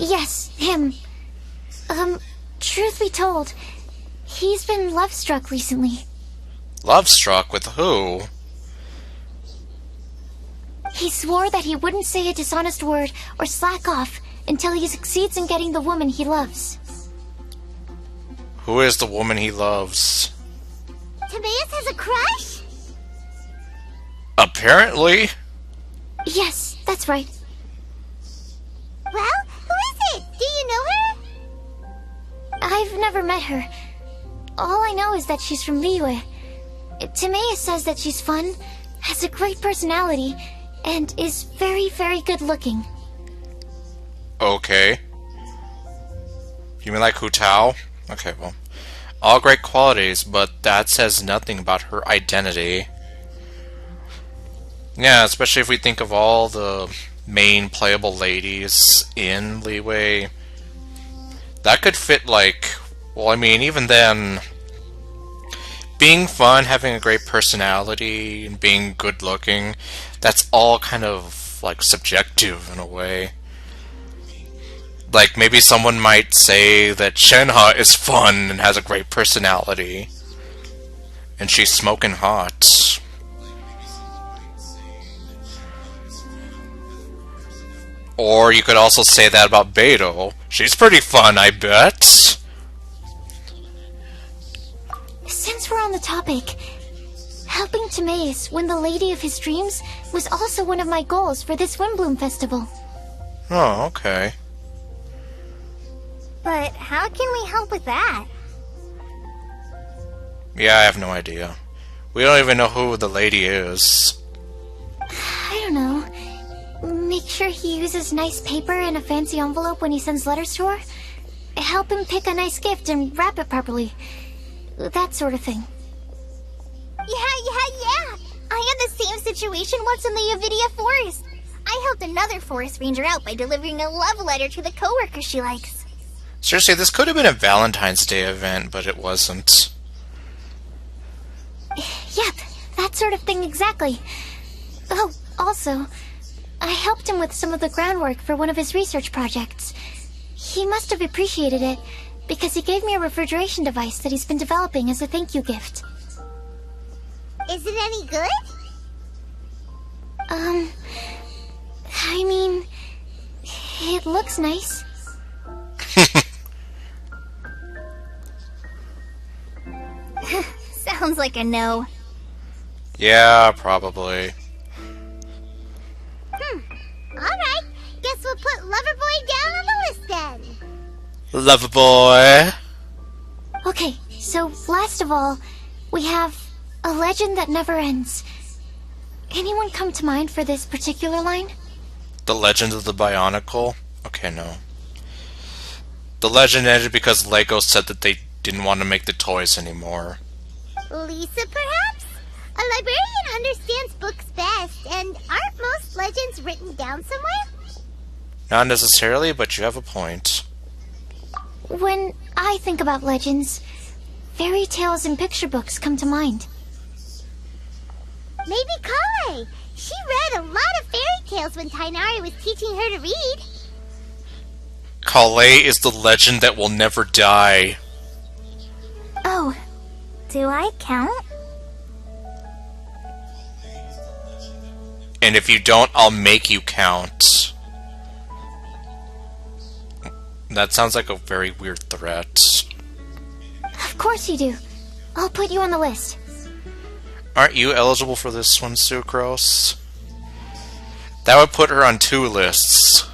Yes, him. Truth be told, he's been love-struck recently. Love-struck with who? He swore that he wouldn't say a dishonest word or slack off until he succeeds in getting the woman he loves. Who is the woman he loves? Timaeus has a crush? Apparently. Yes, that's right. Well, who is it? Do you know her? I've never met her. All I know is that she's from Liyue. Timaeus says that she's fun, has a great personality, and is very, very good looking. Okay. You mean like Hu Tao? Okay, well. All great qualities, but that says nothing about her identity. Yeah, especially if we think of all the main playable ladies in Liyue. That could fit like... Well, I mean, even then... Being fun, having a great personality, and being good looking, that's all kind of, like, subjective in a way. Like, maybe someone might say that Shenhe is fun and has a great personality. And she's smoking hot. Or you could also say that about Beto. She's pretty fun, I bet. Since we're on the topic, helping Timaeus win the Lady of his Dreams was also one of my goals for this Windblume festival. Oh, okay. But how can we help with that? Yeah, I have no idea. We don't even know who the lady is. I don't know. Make sure he uses nice paper and a fancy envelope when he sends letters to her. Help him pick a nice gift and wrap it properly. That sort of thing. Yeah. I had the same situation once in the Avidia Forest. I helped another forest ranger out by delivering a love letter to the coworker she likes. Seriously, this could have been a Valentine's Day event, but it wasn't. Yep, that sort of thing exactly. Oh, also, I helped him with some of the groundwork for one of his research projects. He must have appreciated it, because he gave me a refrigeration device that he's been developing as a thank you gift. Is it any good? I mean, it looks nice. Sounds like a no. Yeah, probably. Alright, guess we'll put Loverboy down on the list then. Loverboy. Okay, so last of all, we have a legend that never ends. Anyone come to mind for this particular line? The Legend of the Bionicle? Okay, no. The legend ended because Lego said that they didn't want to make the toys anymore. Lisa, perhaps? A librarian understands books best, and aren't most legends written down somewhere? Not necessarily, but you have a point. When I think about legends, fairy tales and picture books come to mind. Maybe Kale. She read a lot of fairy tales when Tainari was teaching her to read. Kale is the legend that will never die. Oh, do I count? And if you don't, I'll make you count. That sounds like a very weird threat. Of course you do. I'll put you on the list. Aren't you eligible for this one, Sucrose? That would put her on 2 lists.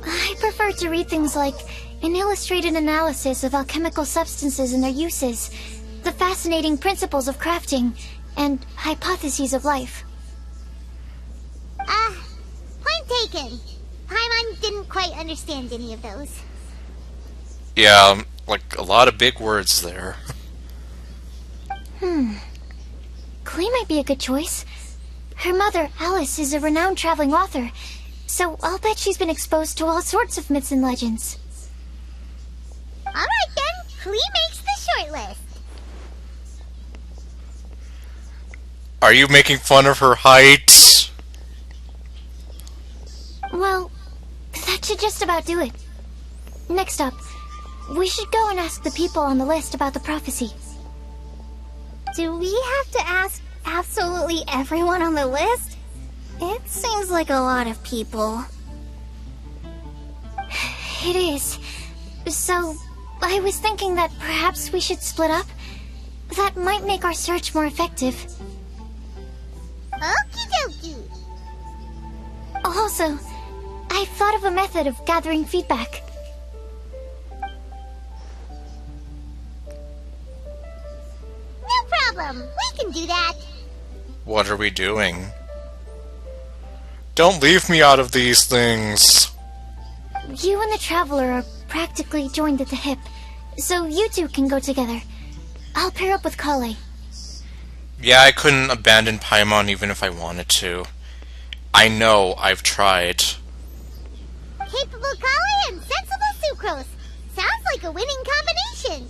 I prefer to read things like an illustrated analysis of alchemical substances and their uses, the fascinating principles of crafting, and hypotheses of life. Point taken. Paimon didn't quite understand any of those. Yeah, like a lot of big words there. Klee might be a good choice. Her mother, Alice, is a renowned traveling author, so I'll bet she's been exposed to all sorts of myths and legends. Alright then, Klee makes the short list. Are you making fun of her height? Well, that should just about do it. Next up, we should go and ask the people on the list about the prophecy. Do we have to ask absolutely everyone on the list? It seems like a lot of people. It is. So, I was thinking that perhaps we should split up. That might make our search more effective. Okie dokie. Also, I've thought of a method of gathering feedback. No problem. We can do that. What are we doing? Don't leave me out of these things. You and the Traveler are practically joined at the hip, so you two can go together. I'll pair up with Kale. Yeah, I couldn't abandon Paimon even if I wanted to. I know, I've tried. Capable Kale and sensible Sucrose. Sounds like a winning combination.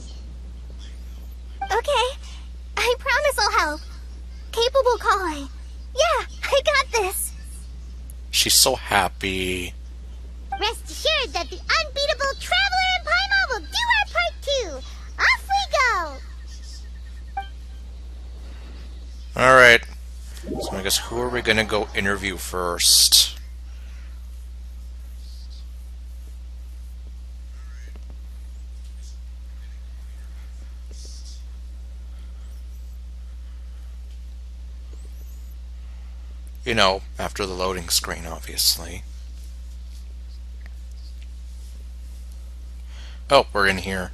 Okay, I promise I'll help. Capable Kale. Yeah, I got this. She's so happy. Rest assured that the unbeatable Traveler and Paimon will do our part too. Off we go. Alright. So I guess who are we gonna go interview first? You know, after the loading screen, obviously. Oh, we're in here.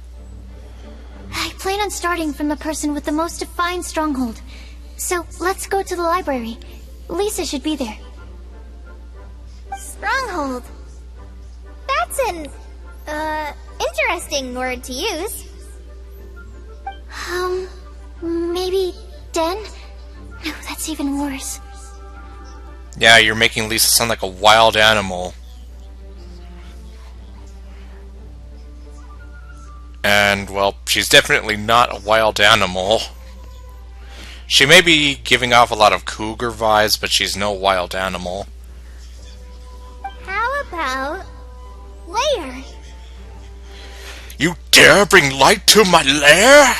I plan on starting from the person with the most defined stronghold. So, let's go to the library. Lisa should be there. Stronghold. That's an, interesting word to use. Maybe den? No, that's even worse. Yeah, you're making Lisa sound like a wild animal. And, well, she's definitely not a wild animal. She may be giving off a lot of cougar vibes, but she's no wild animal. How about lair? You dare bring light to my lair?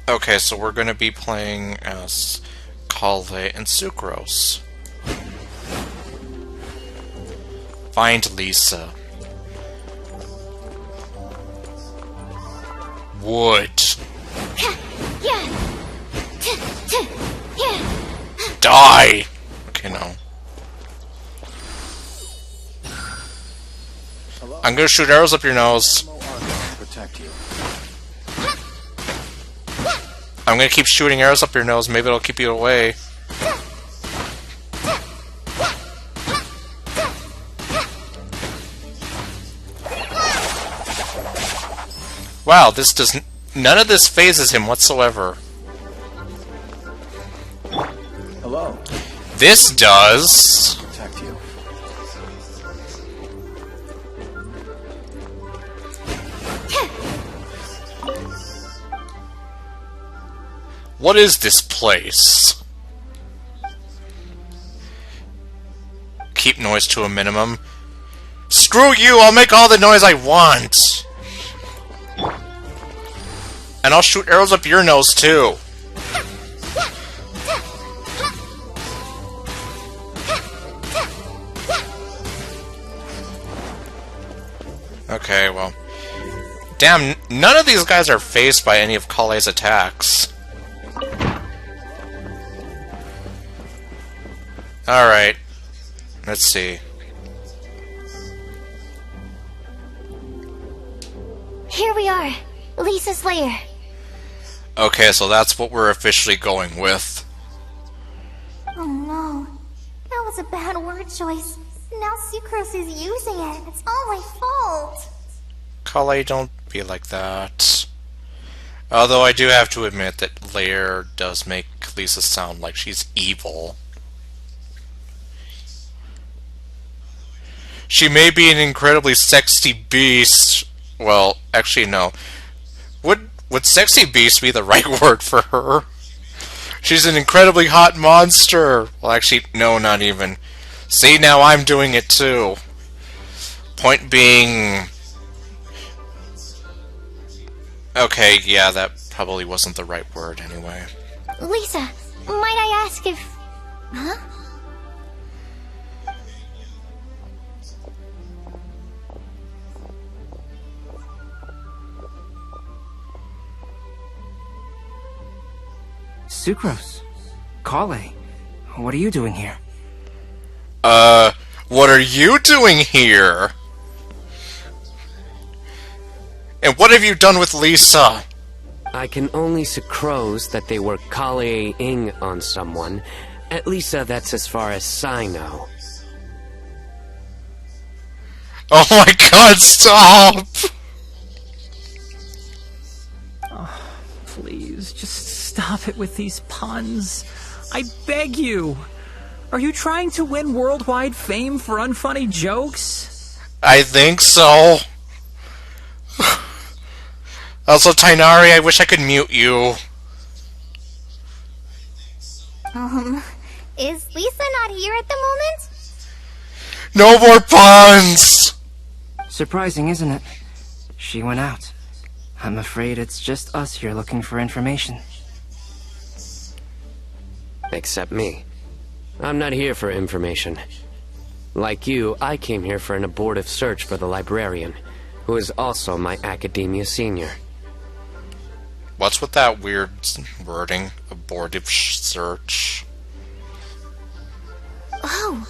Okay, so we're gonna be playing as Kale and Sucrose. Find Lisa. Wood. Die! Okay, no. I'm gonna shoot arrows up your nose. Protect you. I'm gonna keep shooting arrows up your nose. Maybe it'll keep you away. Wow, this doesn't. None of this phases him whatsoever. Hello. This does. Protect you. What is this place? Keep noise to a minimum. Screw you! I'll make all the noise I want! And I'll shoot arrows up your nose, too! Okay, well... Damn, none of these guys are faced by any of Kale's attacks. Alright. Let's see. Here we are. Lisa's lair. Okay, so that's what we're officially going with. Oh no. That was a bad word choice. Now Sucrose is using it. It's all my fault. Kale, don't be like that. Although I do have to admit that lair does make Lisa sound like she's evil. She may be an incredibly sexy beast. Well, actually, no. Would sexy beast be the right word for her? She's an incredibly hot monster. Well, actually, no, not even. See, now I'm doing it too. Point being... Okay, yeah, that probably wasn't the right word anyway. Lisa, might I ask if... Huh? Sucrose. Kale. What are you doing here? What are you doing here? And what have you done with Lisa? I can only sucrose that they were Kale-ing on someone. At least that's as far as I know. Oh my god, stop! Please, just stop it with these puns. I beg you. Are you trying to win worldwide fame for unfunny jokes? I think so. Also, Tainari, I wish I could mute you. Is Lisa not here at the moment? No more puns! Surprising, isn't it? she went out. I'm afraid it's just us here looking for information. Except me. I'm not here for information. Like you, I came here for an abortive search for the librarian, who is also my academia senior. What's with that weird wording? Abortive search. Oh,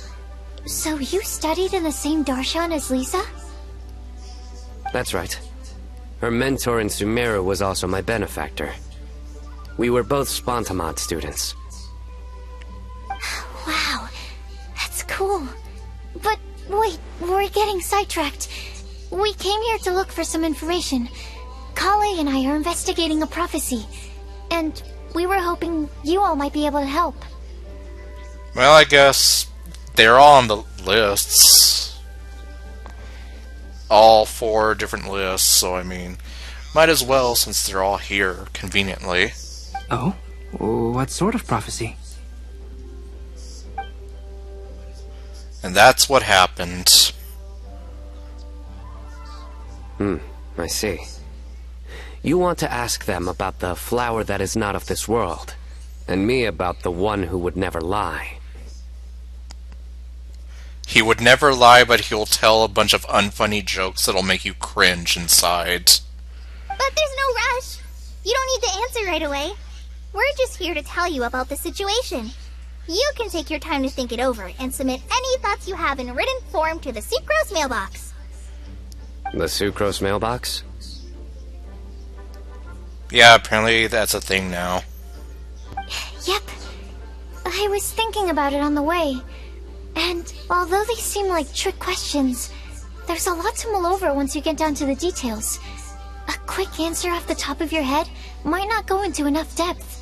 so you studied in the same darshan as Lisa? That's right. Her mentor in Sumeru was also my benefactor. We were both Spontamod students. Wow, that's cool. But wait, we're getting sidetracked. We came here to look for some information. Kale and I are investigating a prophecy, and we were hoping you all might be able to help. Well, I guess they're all on the lists. All 4 different lists, so I mean, might as well since they're all here conveniently. Oh? What sort of prophecy? And that's what happened. I see. You want to ask them about the flower that is not of this world, and me about the one who would never lie. He would never lie, but he'll tell a bunch of unfunny jokes that'll make you cringe inside. But there's no rush. You don't need to answer right away. We're just here to tell you about the situation. You can take your time to think it over and submit any thoughts you have in written form to the Sucrose mailbox. The Sucrose mailbox? Yeah, apparently that's a thing now. Yep. I was thinking about it on the way. And although they seem like trick questions, there's a lot to mull over once you get down to the details. A quick answer off the top of your head might not go into enough depth.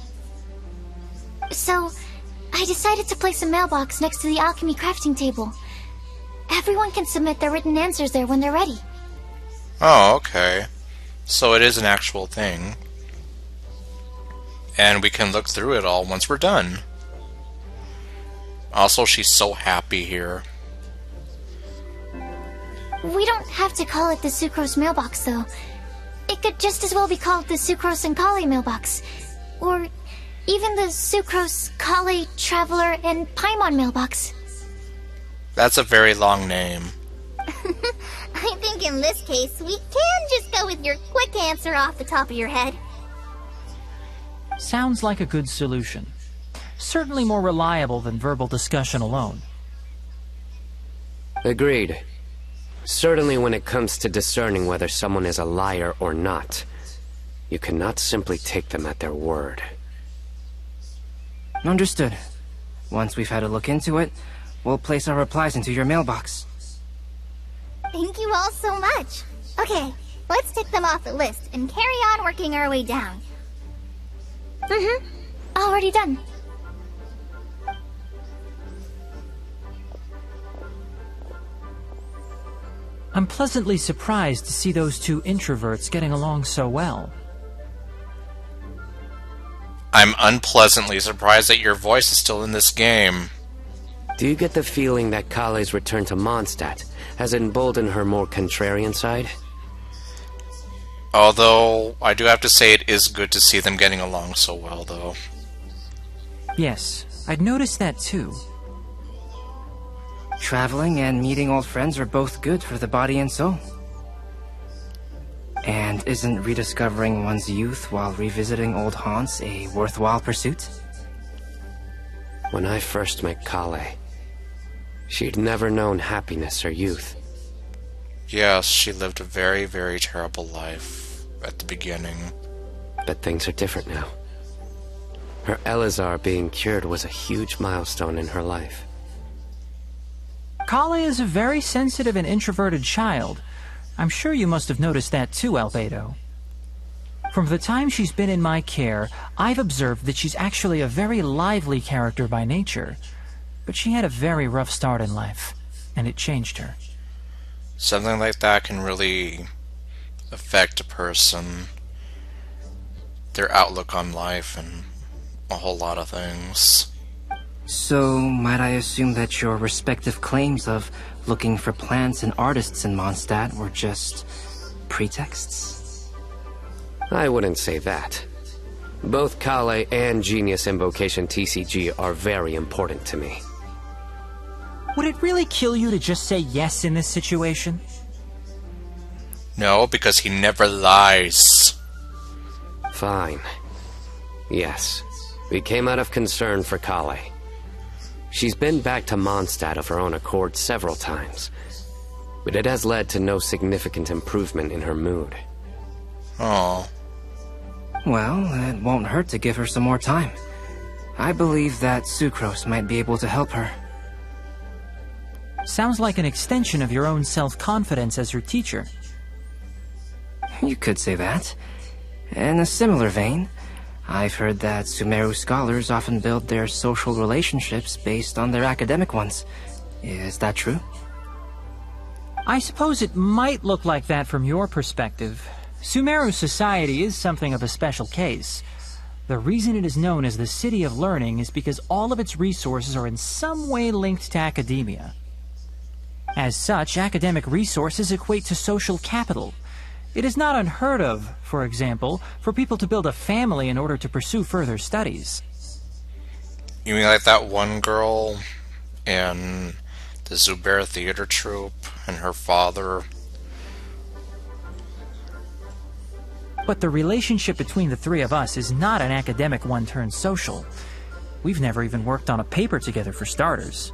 So, I decided to place a mailbox next to the alchemy crafting table. Everyone can submit their written answers there when they're ready. Oh, okay. So it is an actual thing. And we can look through it all once we're done. Also, she's so happy here. We don't have to call it the Sucrose mailbox, though. It could just as well be called the Sucrose and Kale mailbox. Or even the Sucrose, Kale, Traveler, and Paimon mailbox. That's a very long name. I think in this case, we can just go with your quick answer off the top of your head. Sounds like a good solution. Certainly more reliable than verbal discussion alone. Agreed. Certainly when it comes to discerning whether someone is a liar or not, you cannot simply take them at their word. Understood. Once we've had a look into it, we'll place our replies into your mailbox. Thank you all so much. Okay, let's tick them off the list and carry on working our way down. Already done. I'm pleasantly surprised to see those 2 introverts getting along so well. I'm unpleasantly surprised that your voice is still in this game. Do you get the feeling that Kale's return to Mondstadt has emboldened her more contrarian side? Although, I do have to say it is good to see them getting along so well, though. Yes, I'd noticed that too. Traveling and meeting old friends are both good for the body and soul. And isn't rediscovering one's youth while revisiting old haunts a worthwhile pursuit? When I first met Kale, she'd never known happiness or youth. Yes, she lived a very, very terrible life at the beginning. But things are different now. Her Elazar being cured was a huge milestone in her life. Kale is a very sensitive and introverted child. I'm sure you must have noticed that too, Albedo. From the time she's been in my care, I've observed that she's actually a very lively character by nature. But she had a very rough start in life, and it changed her. Something like that can really affect a person, their outlook on life, and a whole lot of things. So, might I assume that your respective claims of looking for plants and artists in Mondstadt were just pretexts? I wouldn't say that. Both Kale and Genius Invocation TCG are very important to me. Would it really kill you to just say yes in this situation? No, because he never lies. Fine. Yes, we came out of concern for Kale. She's been back to Mondstadt of her own accord several times, but it has led to no significant improvement in her mood. Oh. Well, it won't hurt to give her some more time. I believe that Sucrose might be able to help her. Sounds like an extension of your own self-confidence as her teacher. You could say that. In a similar vein, I've heard that Sumeru scholars often build their social relationships based on their academic ones. Is that true? I suppose it might look like that from your perspective. Sumeru society is something of a special case. The reason it is known as the City of Learning is because all of its resources are in some way linked to academia. As such, academic resources equate to social capital. It is not unheard of, for example, for people to build a family in order to pursue further studies. You mean like that one girl in the Zubair theater troupe and her father? But the relationship between the three of us is not an academic one turned social. We've never even worked on a paper together for starters.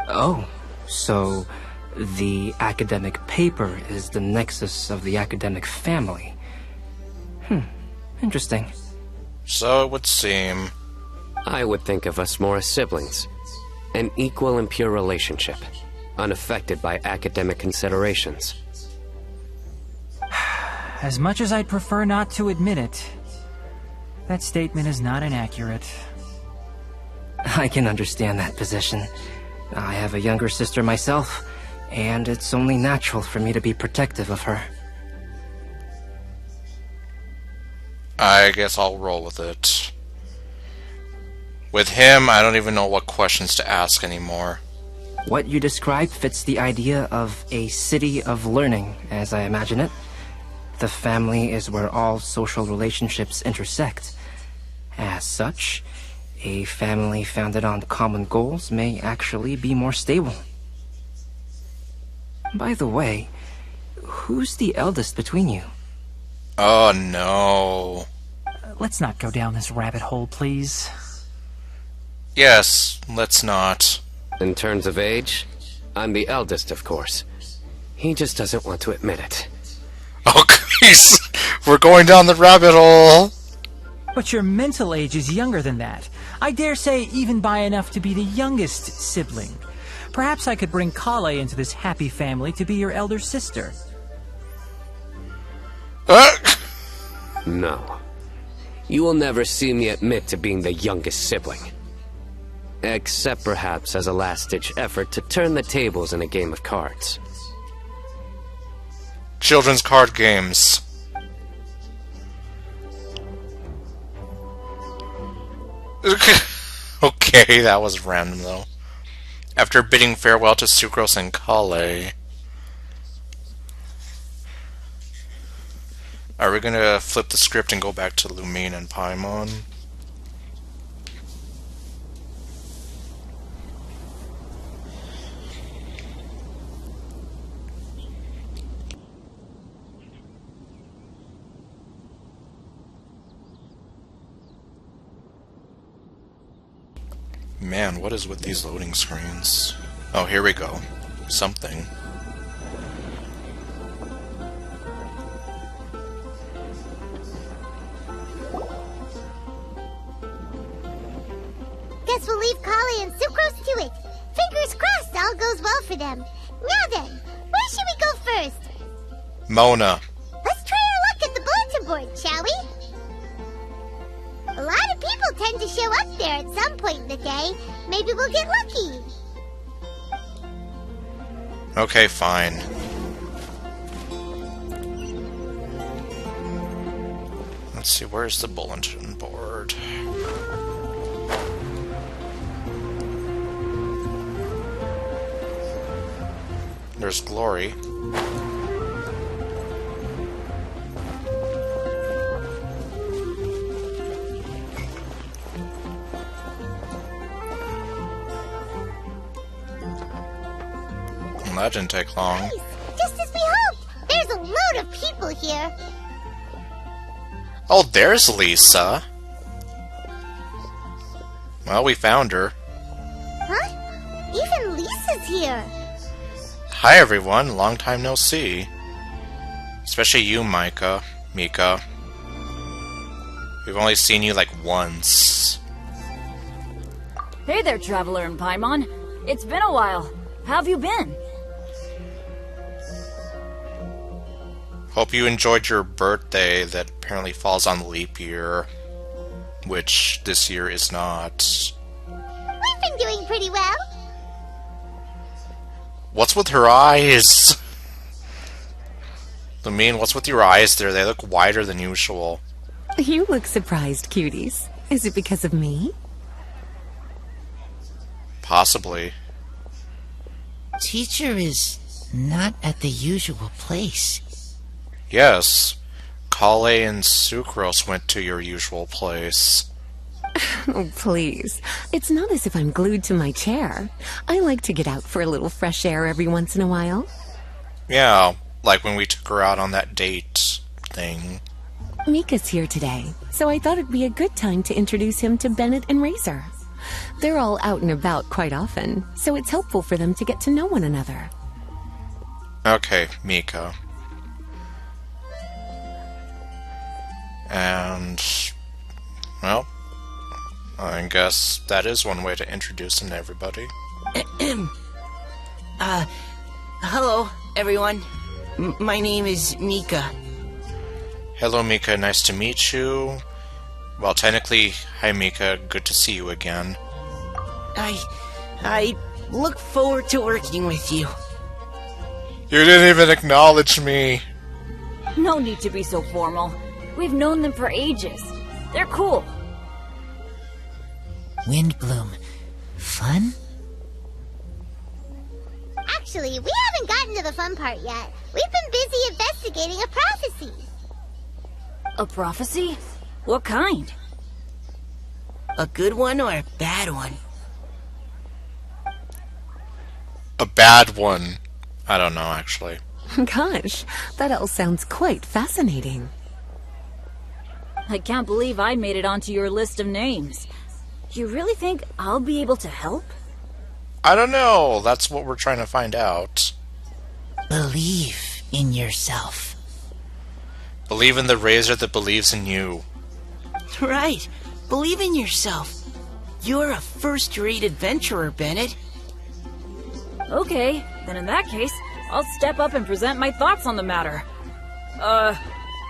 Oh, so the academic paper is the nexus of the academic family. Interesting. So it would seem. I would think of us more as siblings. An equal and pure relationship, unaffected by academic considerations. As much as I'd prefer not to admit it, that statement is not inaccurate. I can understand that position. I have a younger sister myself, and it's only natural for me to be protective of her. I guess I'll roll with it. With him, I don't even know what questions to ask anymore. What you describe fits the idea of a city of learning, as I imagine it. The family is where all social relationships intersect. As such, a family founded on common goals may actually be more stable. By the way, who's the eldest between you? Oh no. Let's not go down this rabbit hole, please. Yes, let's not. In terms of age, I'm the eldest, of course. He just doesn't want to admit it. Oh, please! We're going down the rabbit hole! But your mental age is younger than that. I dare say even by enough to be the youngest sibling. Perhaps I could bring Kale into this happy family to be your elder sister. No. You will never see me admit to being the youngest sibling. Except perhaps as a last-ditch effort to turn the tables in a game of cards. Children's card games. Okay, that was random though. After bidding farewell to Sucrose and Kale, are we gonna flip the script and go back to Lumine and Paimon? Man, what is with these loading screens? Oh, here we go. Something. Guess we'll leave Kali and Sucrose to it. Fingers crossed all goes well for them. Now then, where should we go first? Mona. Let's try our luck at the bulletin board, shall we? A lot of people tend to show up there at some point in the day. Maybe we'll get lucky. Okay, fine. Let's see, where's the bulletin board? There's Glory. that didn't take long. Nice. Just as we hoped. There's a load of people here. Oh, there's Lisa. Well, we found her. Huh? Even Lisa's here. Hi everyone, long time no see. Especially you, Mika. We've only seen you like once. Hey there, Traveler and Paimon. It's been a while. How have you been? Hope you enjoyed your birthday that apparently falls on leap year. Which this year is not. We've been doing pretty well. What's with her eyes? Lamine, what's with your eyes there? They look wider than usual. You look surprised, cuties. Is it because of me? Possibly. Teacher is not at the usual place. Yes. Kale and Sucrose went to your usual place. Oh, please. It's not as if I'm glued to my chair. I like to get out for a little fresh air every once in a while. Yeah, like when we took her out on that date thing. Mika's here today, so I thought it'd be a good time to introduce him to Bennett and Razor. They're all out and about quite often, so it's helpful for them to get to know one another. Okay, Mika. And, well, I guess that is one way to introduce him to everybody. Hello, everyone. My name is Mika. Hello, Mika. Nice to meet you. Well, technically, hi, Mika. Good to see you again. I look forward to working with you. You didn't even acknowledge me. No need to be so formal. We've known them for ages. They're cool. Windblume. Fun? Actually, we haven't gotten to the fun part yet. We've been busy investigating a prophecy. A prophecy? What kind? A good one or a bad one? A bad one. I don't know, actually. Gosh, that all sounds quite fascinating. I can't believe I made it onto your list of names. You really think I'll be able to help? I don't know. That's what we're trying to find out. Believe in yourself. Believe in the razor that believes in you. Right. Believe in yourself. You're a first-rate adventurer, Bennett. Okay, then in that case, I'll step up and present my thoughts on the matter.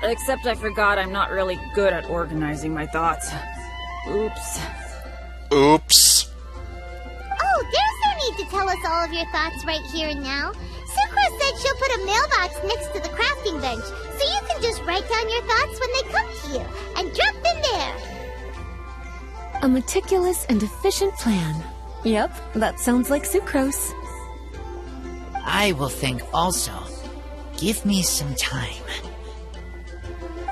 Except I forgot I'm not really good at organizing my thoughts. Oops. Oops. Oh, there's no need to tell us all of your thoughts right here and now. Sucrose said she'll put a mailbox next to the crafting bench, so you can just write down your thoughts when they come to you, and drop them there. A meticulous and efficient plan. Yep, that sounds like Sucrose. I will think also. Give me some time.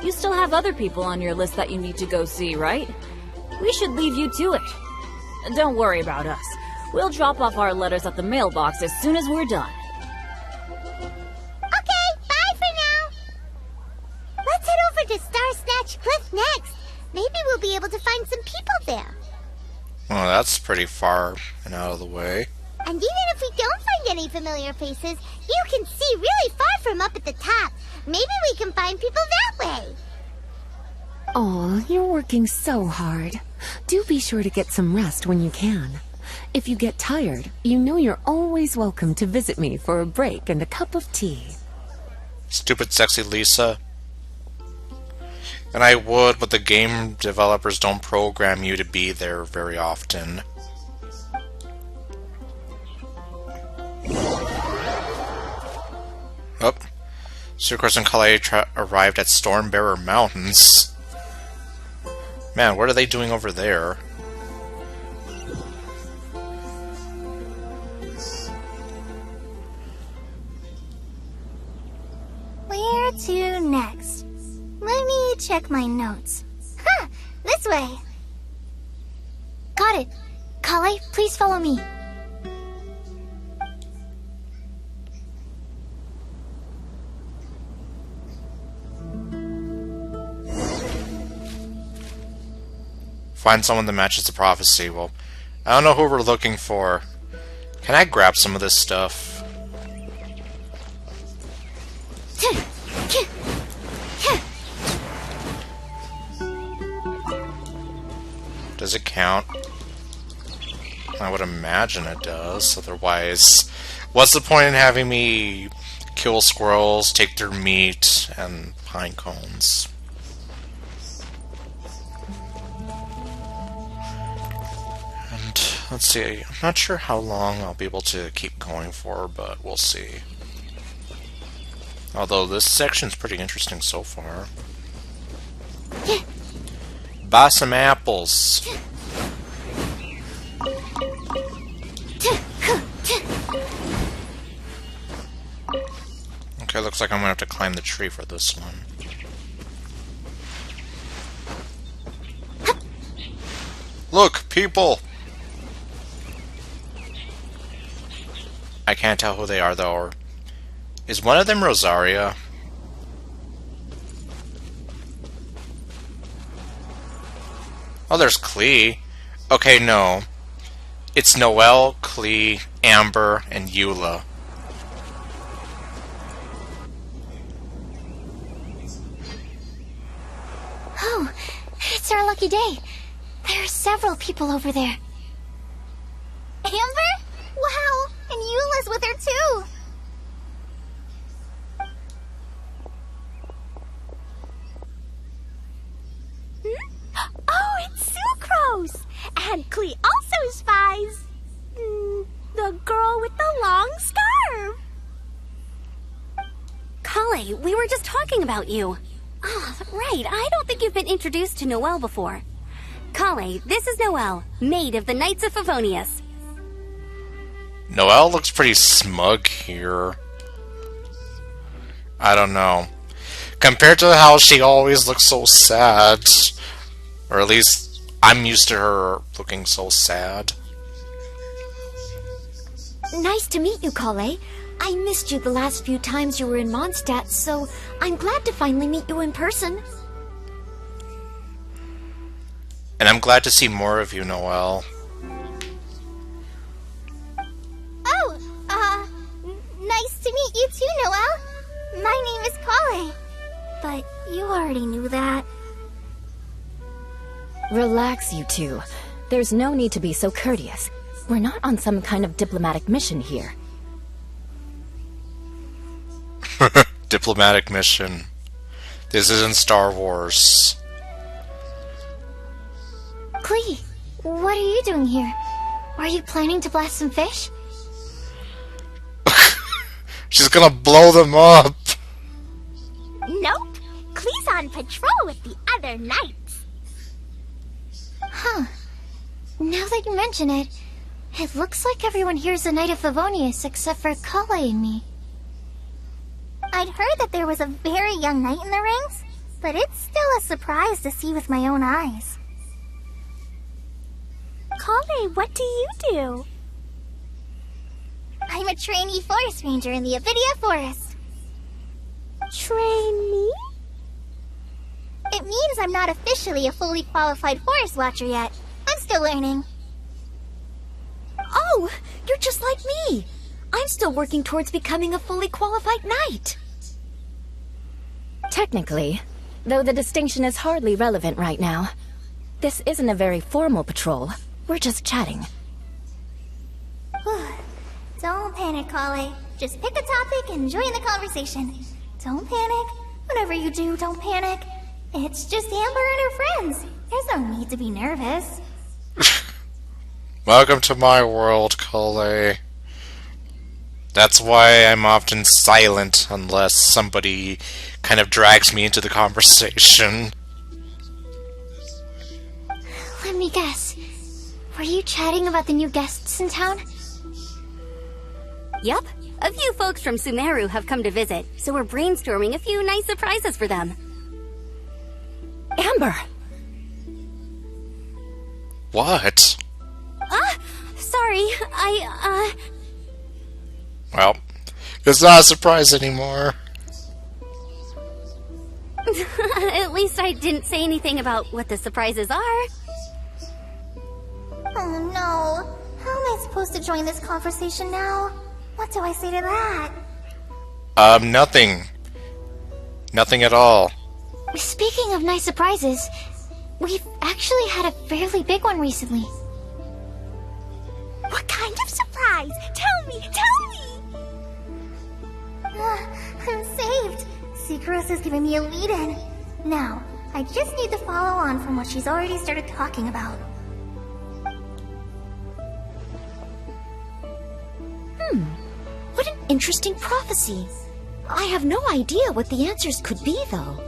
You still have other people on your list that you need to go see, right? We should leave you to it. Don't worry about us. We'll drop off our letters at the mailbox as soon as we're done. Okay, bye for now. Let's head over to Star Snatch Cliff next. Maybe we'll be able to find some people there. Well, that's pretty far and out of the way. And even if we don't find any familiar faces, you can see really far from up at the top. Maybe we can find people that way. Aw, you're working so hard. Do be sure to get some rest when you can. If you get tired, you know you're always welcome to visit me for a break and a cup of tea. Stupid sexy Lisa. And I would, but the game developers don't program you to be there very often. Oh. Sucrose and Kale arrived at Stormbearer Mountains. Man, what are they doing over there? Where to next? Let me check my notes. Huh, this way. Got it. Kale, please follow me. Find someone that matches the prophecy. Well, I don't know who we're looking for. Can I grab some of this stuff? Does it count? I would imagine it does. Otherwise, what's the point in having me kill squirrels, take their meat, and pine cones? And let's see. I'm not sure how long I'll be able to keep going for, but we'll see. Although this section's pretty interesting so far. Buy some apples. Okay, looks like I'm gonna have to climb the tree for this one. Look, people! I can't tell who they are, though. Or is one of them Rosaria? Oh, there's Klee. Okay, no. It's Noelle, Klee, Amber, and Eula. Oh, it's our lucky day. There are several people over there. Amber? Wow, and Eula's with her too. Oh, it's Sucrose! And Klee also spies. The girl with the long scarf. Kale, we were just talking about you. Ah, right. I don't think you've been introduced to Noelle before. Kale, this is Noelle, maid of the Knights of Favonius. Noelle looks pretty smug here. I don't know. Compared to how she always looks so sad. Or at least, I'm used to her looking so sad. Nice to meet you, Kale. I missed you the last few times you were in Mondstadt, so I'm glad to finally meet you in person. And I'm glad to see more of you, Noelle. Oh, nice to meet you too, Noelle. My name is Kale. But you already knew that. Relax, you two. There's no need to be so courteous. We're not on some kind of diplomatic mission here. Diplomatic mission. This isn't Star Wars. Klee, what are you doing here? Are you planning to blast some fish? She's gonna blow them up! Nope. Klee's on patrol with the other knights. Huh. Now that you mention it, it looks like everyone here is a Knight of Favonius except for Kale and me. I'd heard that there was a very young knight in the rings, but it's still a surprise to see with my own eyes. Kale, what do you do? I'm a trainee forest ranger in the Avidia Forest. Trainee? It means I'm not officially a fully qualified forest watcher yet. I'm still learning. Oh, you're just like me. I'm still working towards becoming a fully qualified knight. Technically, though the distinction is hardly relevant right now. This isn't a very formal patrol. We're just chatting. Don't panic, Kale. Just pick a topic and join the conversation. Don't panic. Whatever you do, don't panic. It's just Amber and her friends. There's no need to be nervous. Welcome to my world, Kale. That's why I'm often silent unless somebody kind of drags me into the conversation. Let me guess. Were you chatting about the new guests in town? Yup. A few folks from Sumeru have come to visit, so we're brainstorming a few nice surprises for them. Amber! What? Sorry, Well, it's not a surprise anymore. At least I didn't say anything about what the surprises are. Oh no. How am I supposed to join this conversation now? What do I say to that? Nothing. Nothing at all. Speaking of nice surprises, we've actually had a fairly big one recently. What kind of surprise? Tell me, tell me! I'm saved. Sucrose is giving me a lead-in. Now, I just need to follow on from what she's already started talking about. What an interesting prophecy. I have no idea what the answers could be, though.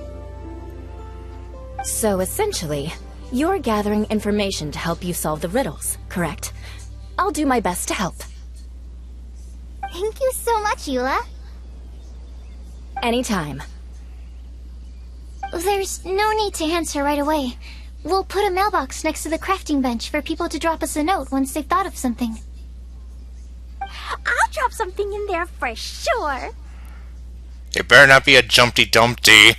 So essentially, you're gathering information to help you solve the riddles, correct? I'll do my best to help. Thank you so much, Eula. Anytime. There's no need to answer right away. We'll put a mailbox next to the crafting bench for people to drop us a note once they've thought of something. I'll drop something in there for sure. It better not be a Jumpty Dumpty.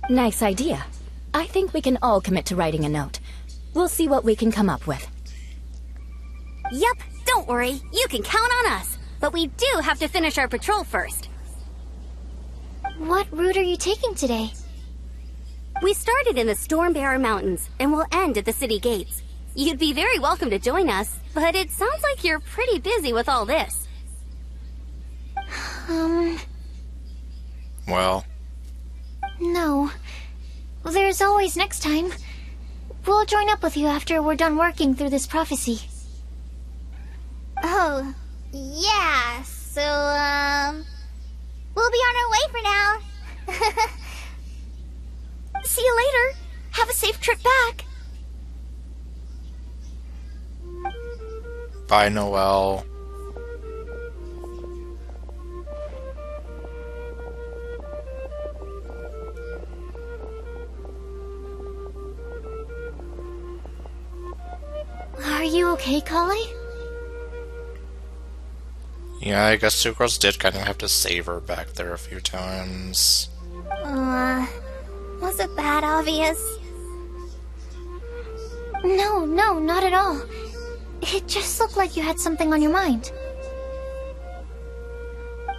Nice idea. I think we can all commit to writing a note. We'll see what we can come up with. Yup, don't worry. You can count on us. But we do have to finish our patrol first. What route are you taking today? We started in the Stormbearer Mountains and will end at the city gates. You'd be very welcome to join us, but it sounds like you're pretty busy with all this. Well, No. There's always next time. We'll join up with you after we're done working through this prophecy. Oh, yeah, so, we'll be on our way for now. See you later. Have a safe trip back. bye, Noelle. Are you okay, Kale? Yeah, I guess Sucrose did kind of have to save her back there a few times. Was it that obvious? No, not at all. It just looked like you had something on your mind.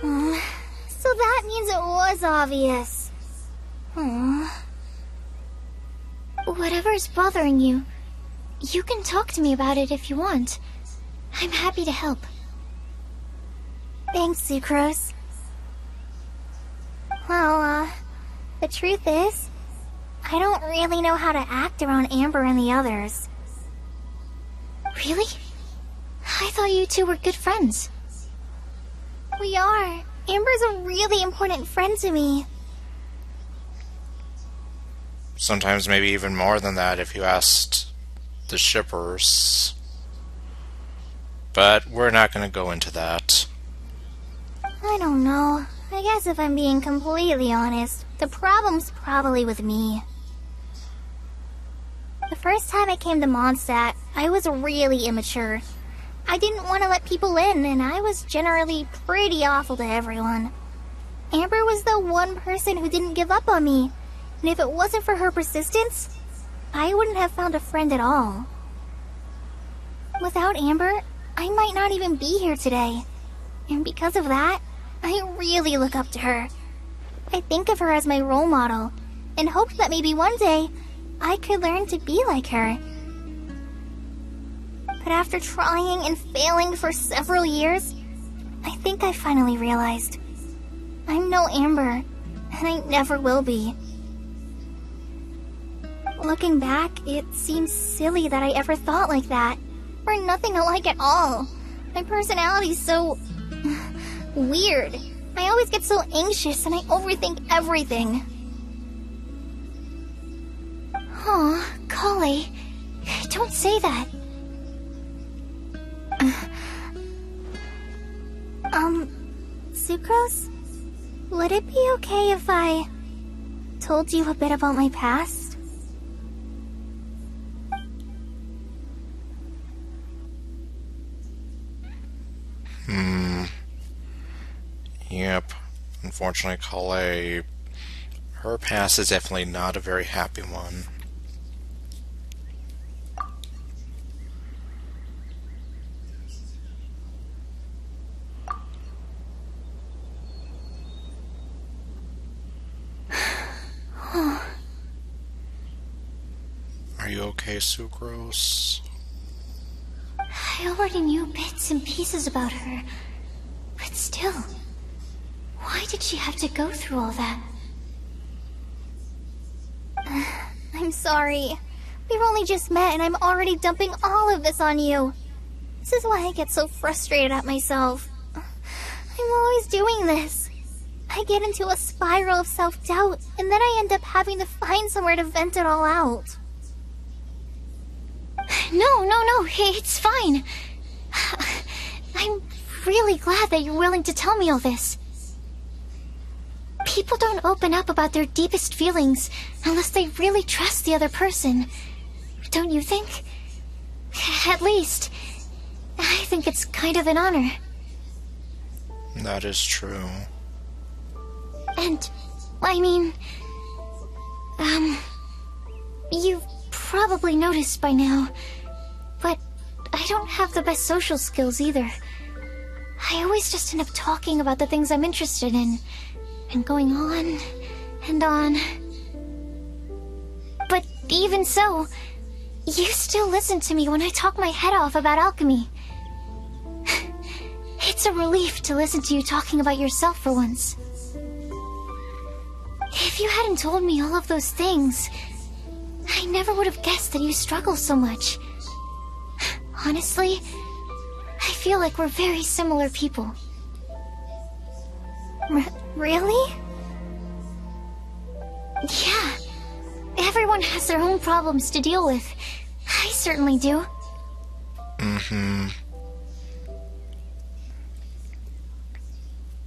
So that means it was obvious. Whatever's bothering you, you can talk to me about it if you want. I'm happy to help. Thanks, Sucrose. Well, the truth is, I don't really know how to act around Amber and the others. Really? I thought you two were good friends. We are. Amber's a really important friend to me. Sometimes maybe even more than that if you asked the shippers. But we're not going to go into that. I don't know. I guess if I'm being completely honest, the problem's probably with me. The first time I came to Mondstadt, I was really immature. I didn't want to let people in, and I was generally pretty awful to everyone. Amber was the one person who didn't give up on me, and if it wasn't for her persistence, I wouldn't have found a friend at all. Without Amber, I might not even be here today. And because of that, I really look up to her. I think of her as my role model, and hope that maybe one day, I could learn to be like her. But after trying and failing for several years, I think I finally realized. I'm no Amber, and I never will be. Looking back, it seems silly that I ever thought like that. We're nothing alike at all. My personality's so... weird. I always get so anxious and I overthink everything. Aw, Kale. Don't say that. Sucrose? Would it be okay if I told you a bit about my past? Yep. Unfortunately, Kale, her past is definitely not a very happy one. Are you okay, Sucrose? I already knew bits and pieces about her. But still, why did she have to go through all that? I'm sorry. We've only just met and I'm already dumping all of this on you. This is why I get so frustrated at myself. I'm always doing this. I get into a spiral of self-doubt, and then I end up having to find somewhere to vent it all out. No, it's fine. I'm really glad that you're willing to tell me all this. People don't open up about their deepest feelings unless they really trust the other person. Don't you think? At least, I think it's kind of an honor. That is true. And, I mean, you've probably noticed by now, but I don't have the best social skills either. I always just end up talking about the things I'm interested in, and going on and on. But even so, you still listen to me when I talk my head off about alchemy. It's a relief to listen to you talking about yourself for once. If you hadn't told me all of those things, I never would have guessed that you struggle so much. Honestly, I feel like we're very similar people. Really? Yeah. Everyone has their own problems to deal with. I certainly do. Mm-hmm.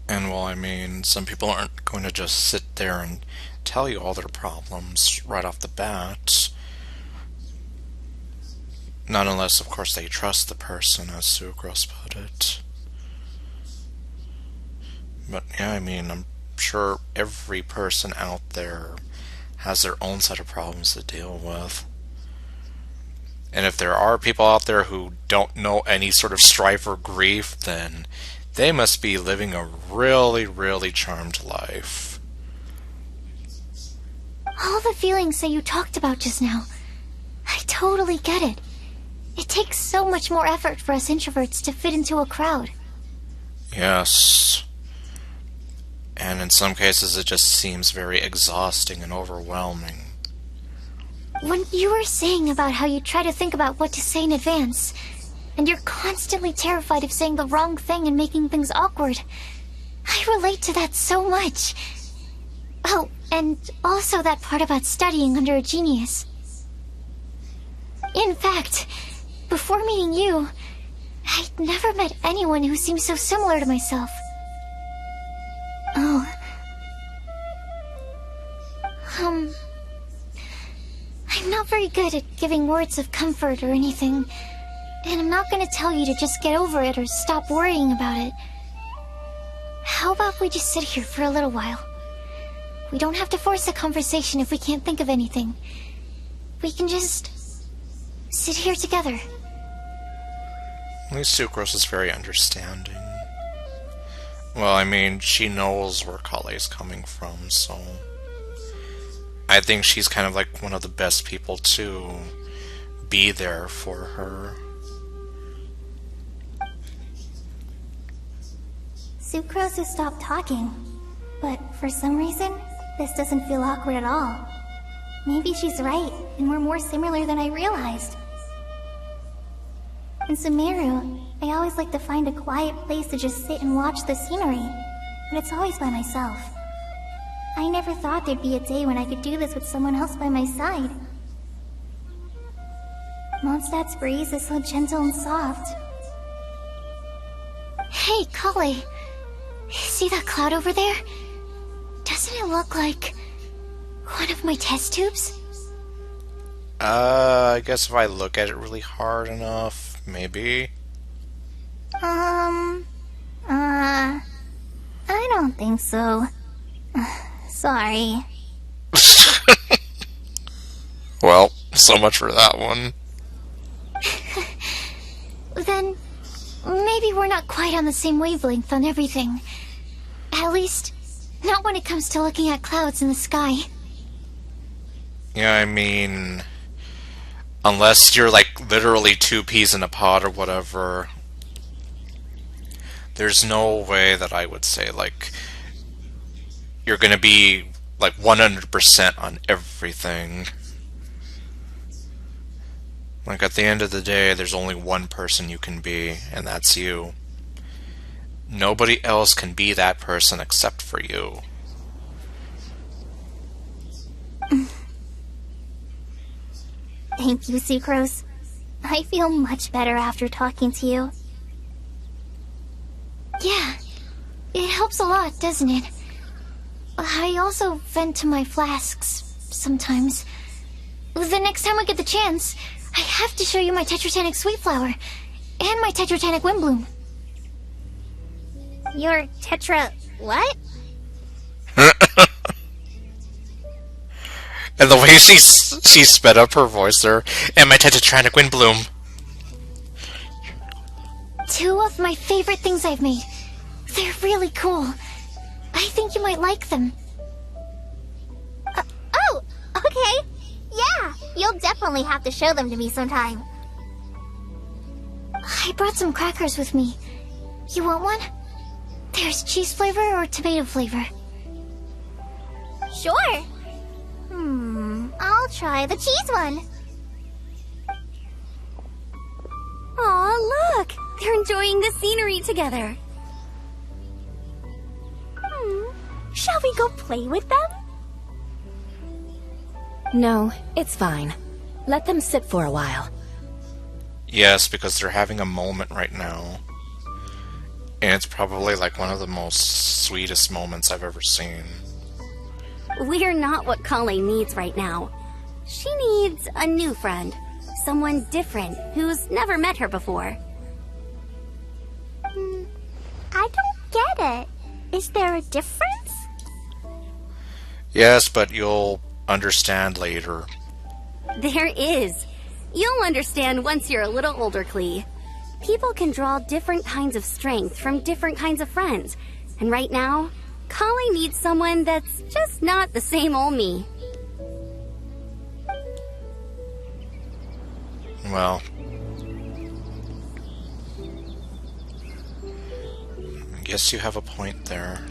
And well, I mean, some people aren't going to just sit there and tell you all their problems right off the bat. Not unless, of course, they trust the person, as Sucrose put it. But yeah, I mean, I'm sure every person out there has their own set of problems to deal with. And if there are people out there who don't know any sort of strife or grief, then they must be living a really, really charmed life. All the feelings that you talked about just now, I totally get it. It takes so much more effort for us introverts to fit into a crowd. Yes. And in some cases it just seems very exhausting and overwhelming. When you were saying about how you try to think about what to say in advance, and you're constantly terrified of saying the wrong thing and making things awkward, I relate to that so much. Oh, and also that part about studying under a genius. In fact, before meeting you, I'd never met anyone who seemed so similar to myself. Oh. I'm not very good at giving words of comfort or anything, and I'm not gonna tell you to just get over it or stop worrying about it. How about we just sit here for a little while? We don't have to force a conversation if we can't think of anything. We can just sit here together. At least Sucrose is very understanding. Well, I mean, she knows where Kale's coming from, so I think she's kind of like one of the best people to be there for her. Sucrose has stopped talking, but for some reason, this doesn't feel awkward at all. Maybe she's right, and we're more similar than I realized. In Sumeru, I always like to find a quiet place to just sit and watch the scenery, but it's always by myself. I never thought there'd be a day when I could do this with someone else by my side. Mondstadt's breeze is so gentle and soft. Hey, Kale. See that cloud over there? Doesn't it look like one of my test tubes? I guess if I look at it really hard enough, maybe. I don't think so. Sorry. Well, so much for that one. Then, maybe we're not quite on the same wavelength on everything. At least, not when it comes to looking at clouds in the sky. Yeah, I mean, Unless you're like literally two peas in a pod or whatever. There's no way that I would say like you're gonna be like 100% on everything. Like at the end of the day, there's only one person you can be, and that's you. Nobody else can be that person except for you. Thank you, Sucrose. I feel much better after talking to you. Yeah, it helps a lot, doesn't it? I also vent to my flasks sometimes. The next time I get the chance, I have to show you my Tetratanic Sweet Flower and my Tetratanic Windblume. Your Tetra... what? And the way she sped up her voice there, and my Tetratranic Windblume. Two of my favorite things I've made. They're really cool. I think you might like them. Oh, okay. Yeah, you'll definitely have to show them to me sometime. I brought some crackers with me. You want one? There's cheese flavor or tomato flavor. Sure. I'll try the cheese one. Aw, look! They're enjoying the scenery together. Shall we go play with them? No, it's fine. Let them sit for a while. Yes, because they're having a moment right now. And it's probably like one of the most sweetest moments I've ever seen. We're not what Colleen needs right now. She needs a new friend. Someone different who's never met her before. I don't get it. Is there a difference? Yes, but you'll understand later. There is. You'll understand once you're a little older, Klee. People can draw different kinds of strength from different kinds of friends. And right now, Colleen needs someone that's just not the same old me. Well, I guess you have a point there.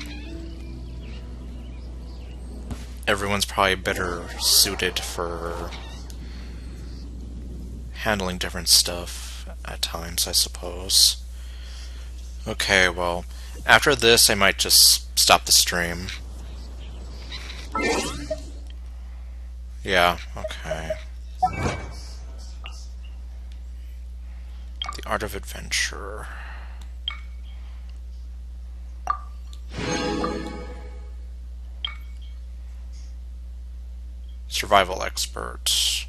Everyone's probably better suited for handling different stuff at times, I suppose. Okay, well, after this I might just stop the stream. Yeah, okay. The Art of Adventure. Survival Expert.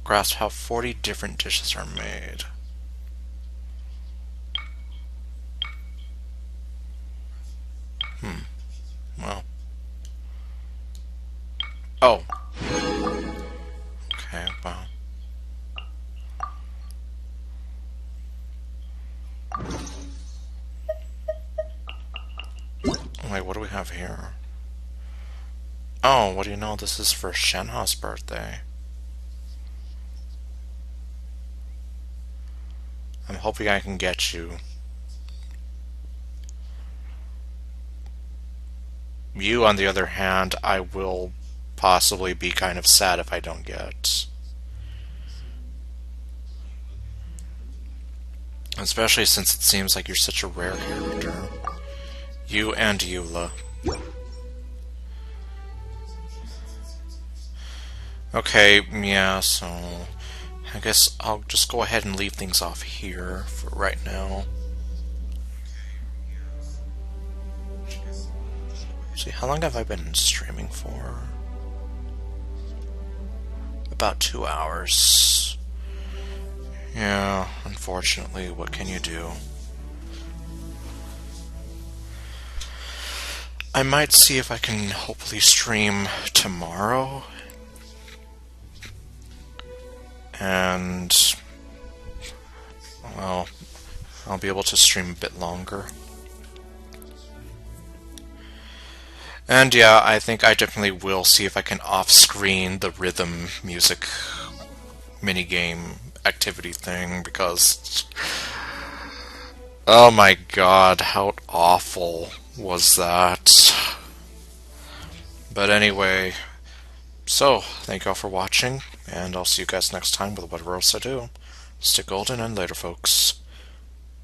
Grasp how 40 different dishes are made. Well. Oh. Okay, well. Wait, what do we have here? Oh, what do you know? This is for Shenha's birthday. I'm hoping I can get you. You, on the other hand, I will possibly be kind of sad if I don't get. Especially since it seems like you're such a rare character. You and Eula. Okay, yeah, so I guess I'll just go ahead and leave things off here for right now. See, how long have I been streaming for? About 2 hours. Yeah, unfortunately, what can you do? I might see if I can hopefully stream tomorrow. And, well, I'll be able to stream a bit longer. And yeah, I think I definitely will see if I can off-screen the rhythm music minigame activity thing, because oh my god, how awful was that? But anyway, so thank you all for watching, and I'll see you guys next time with whatever else I do. Stay golden and later, folks.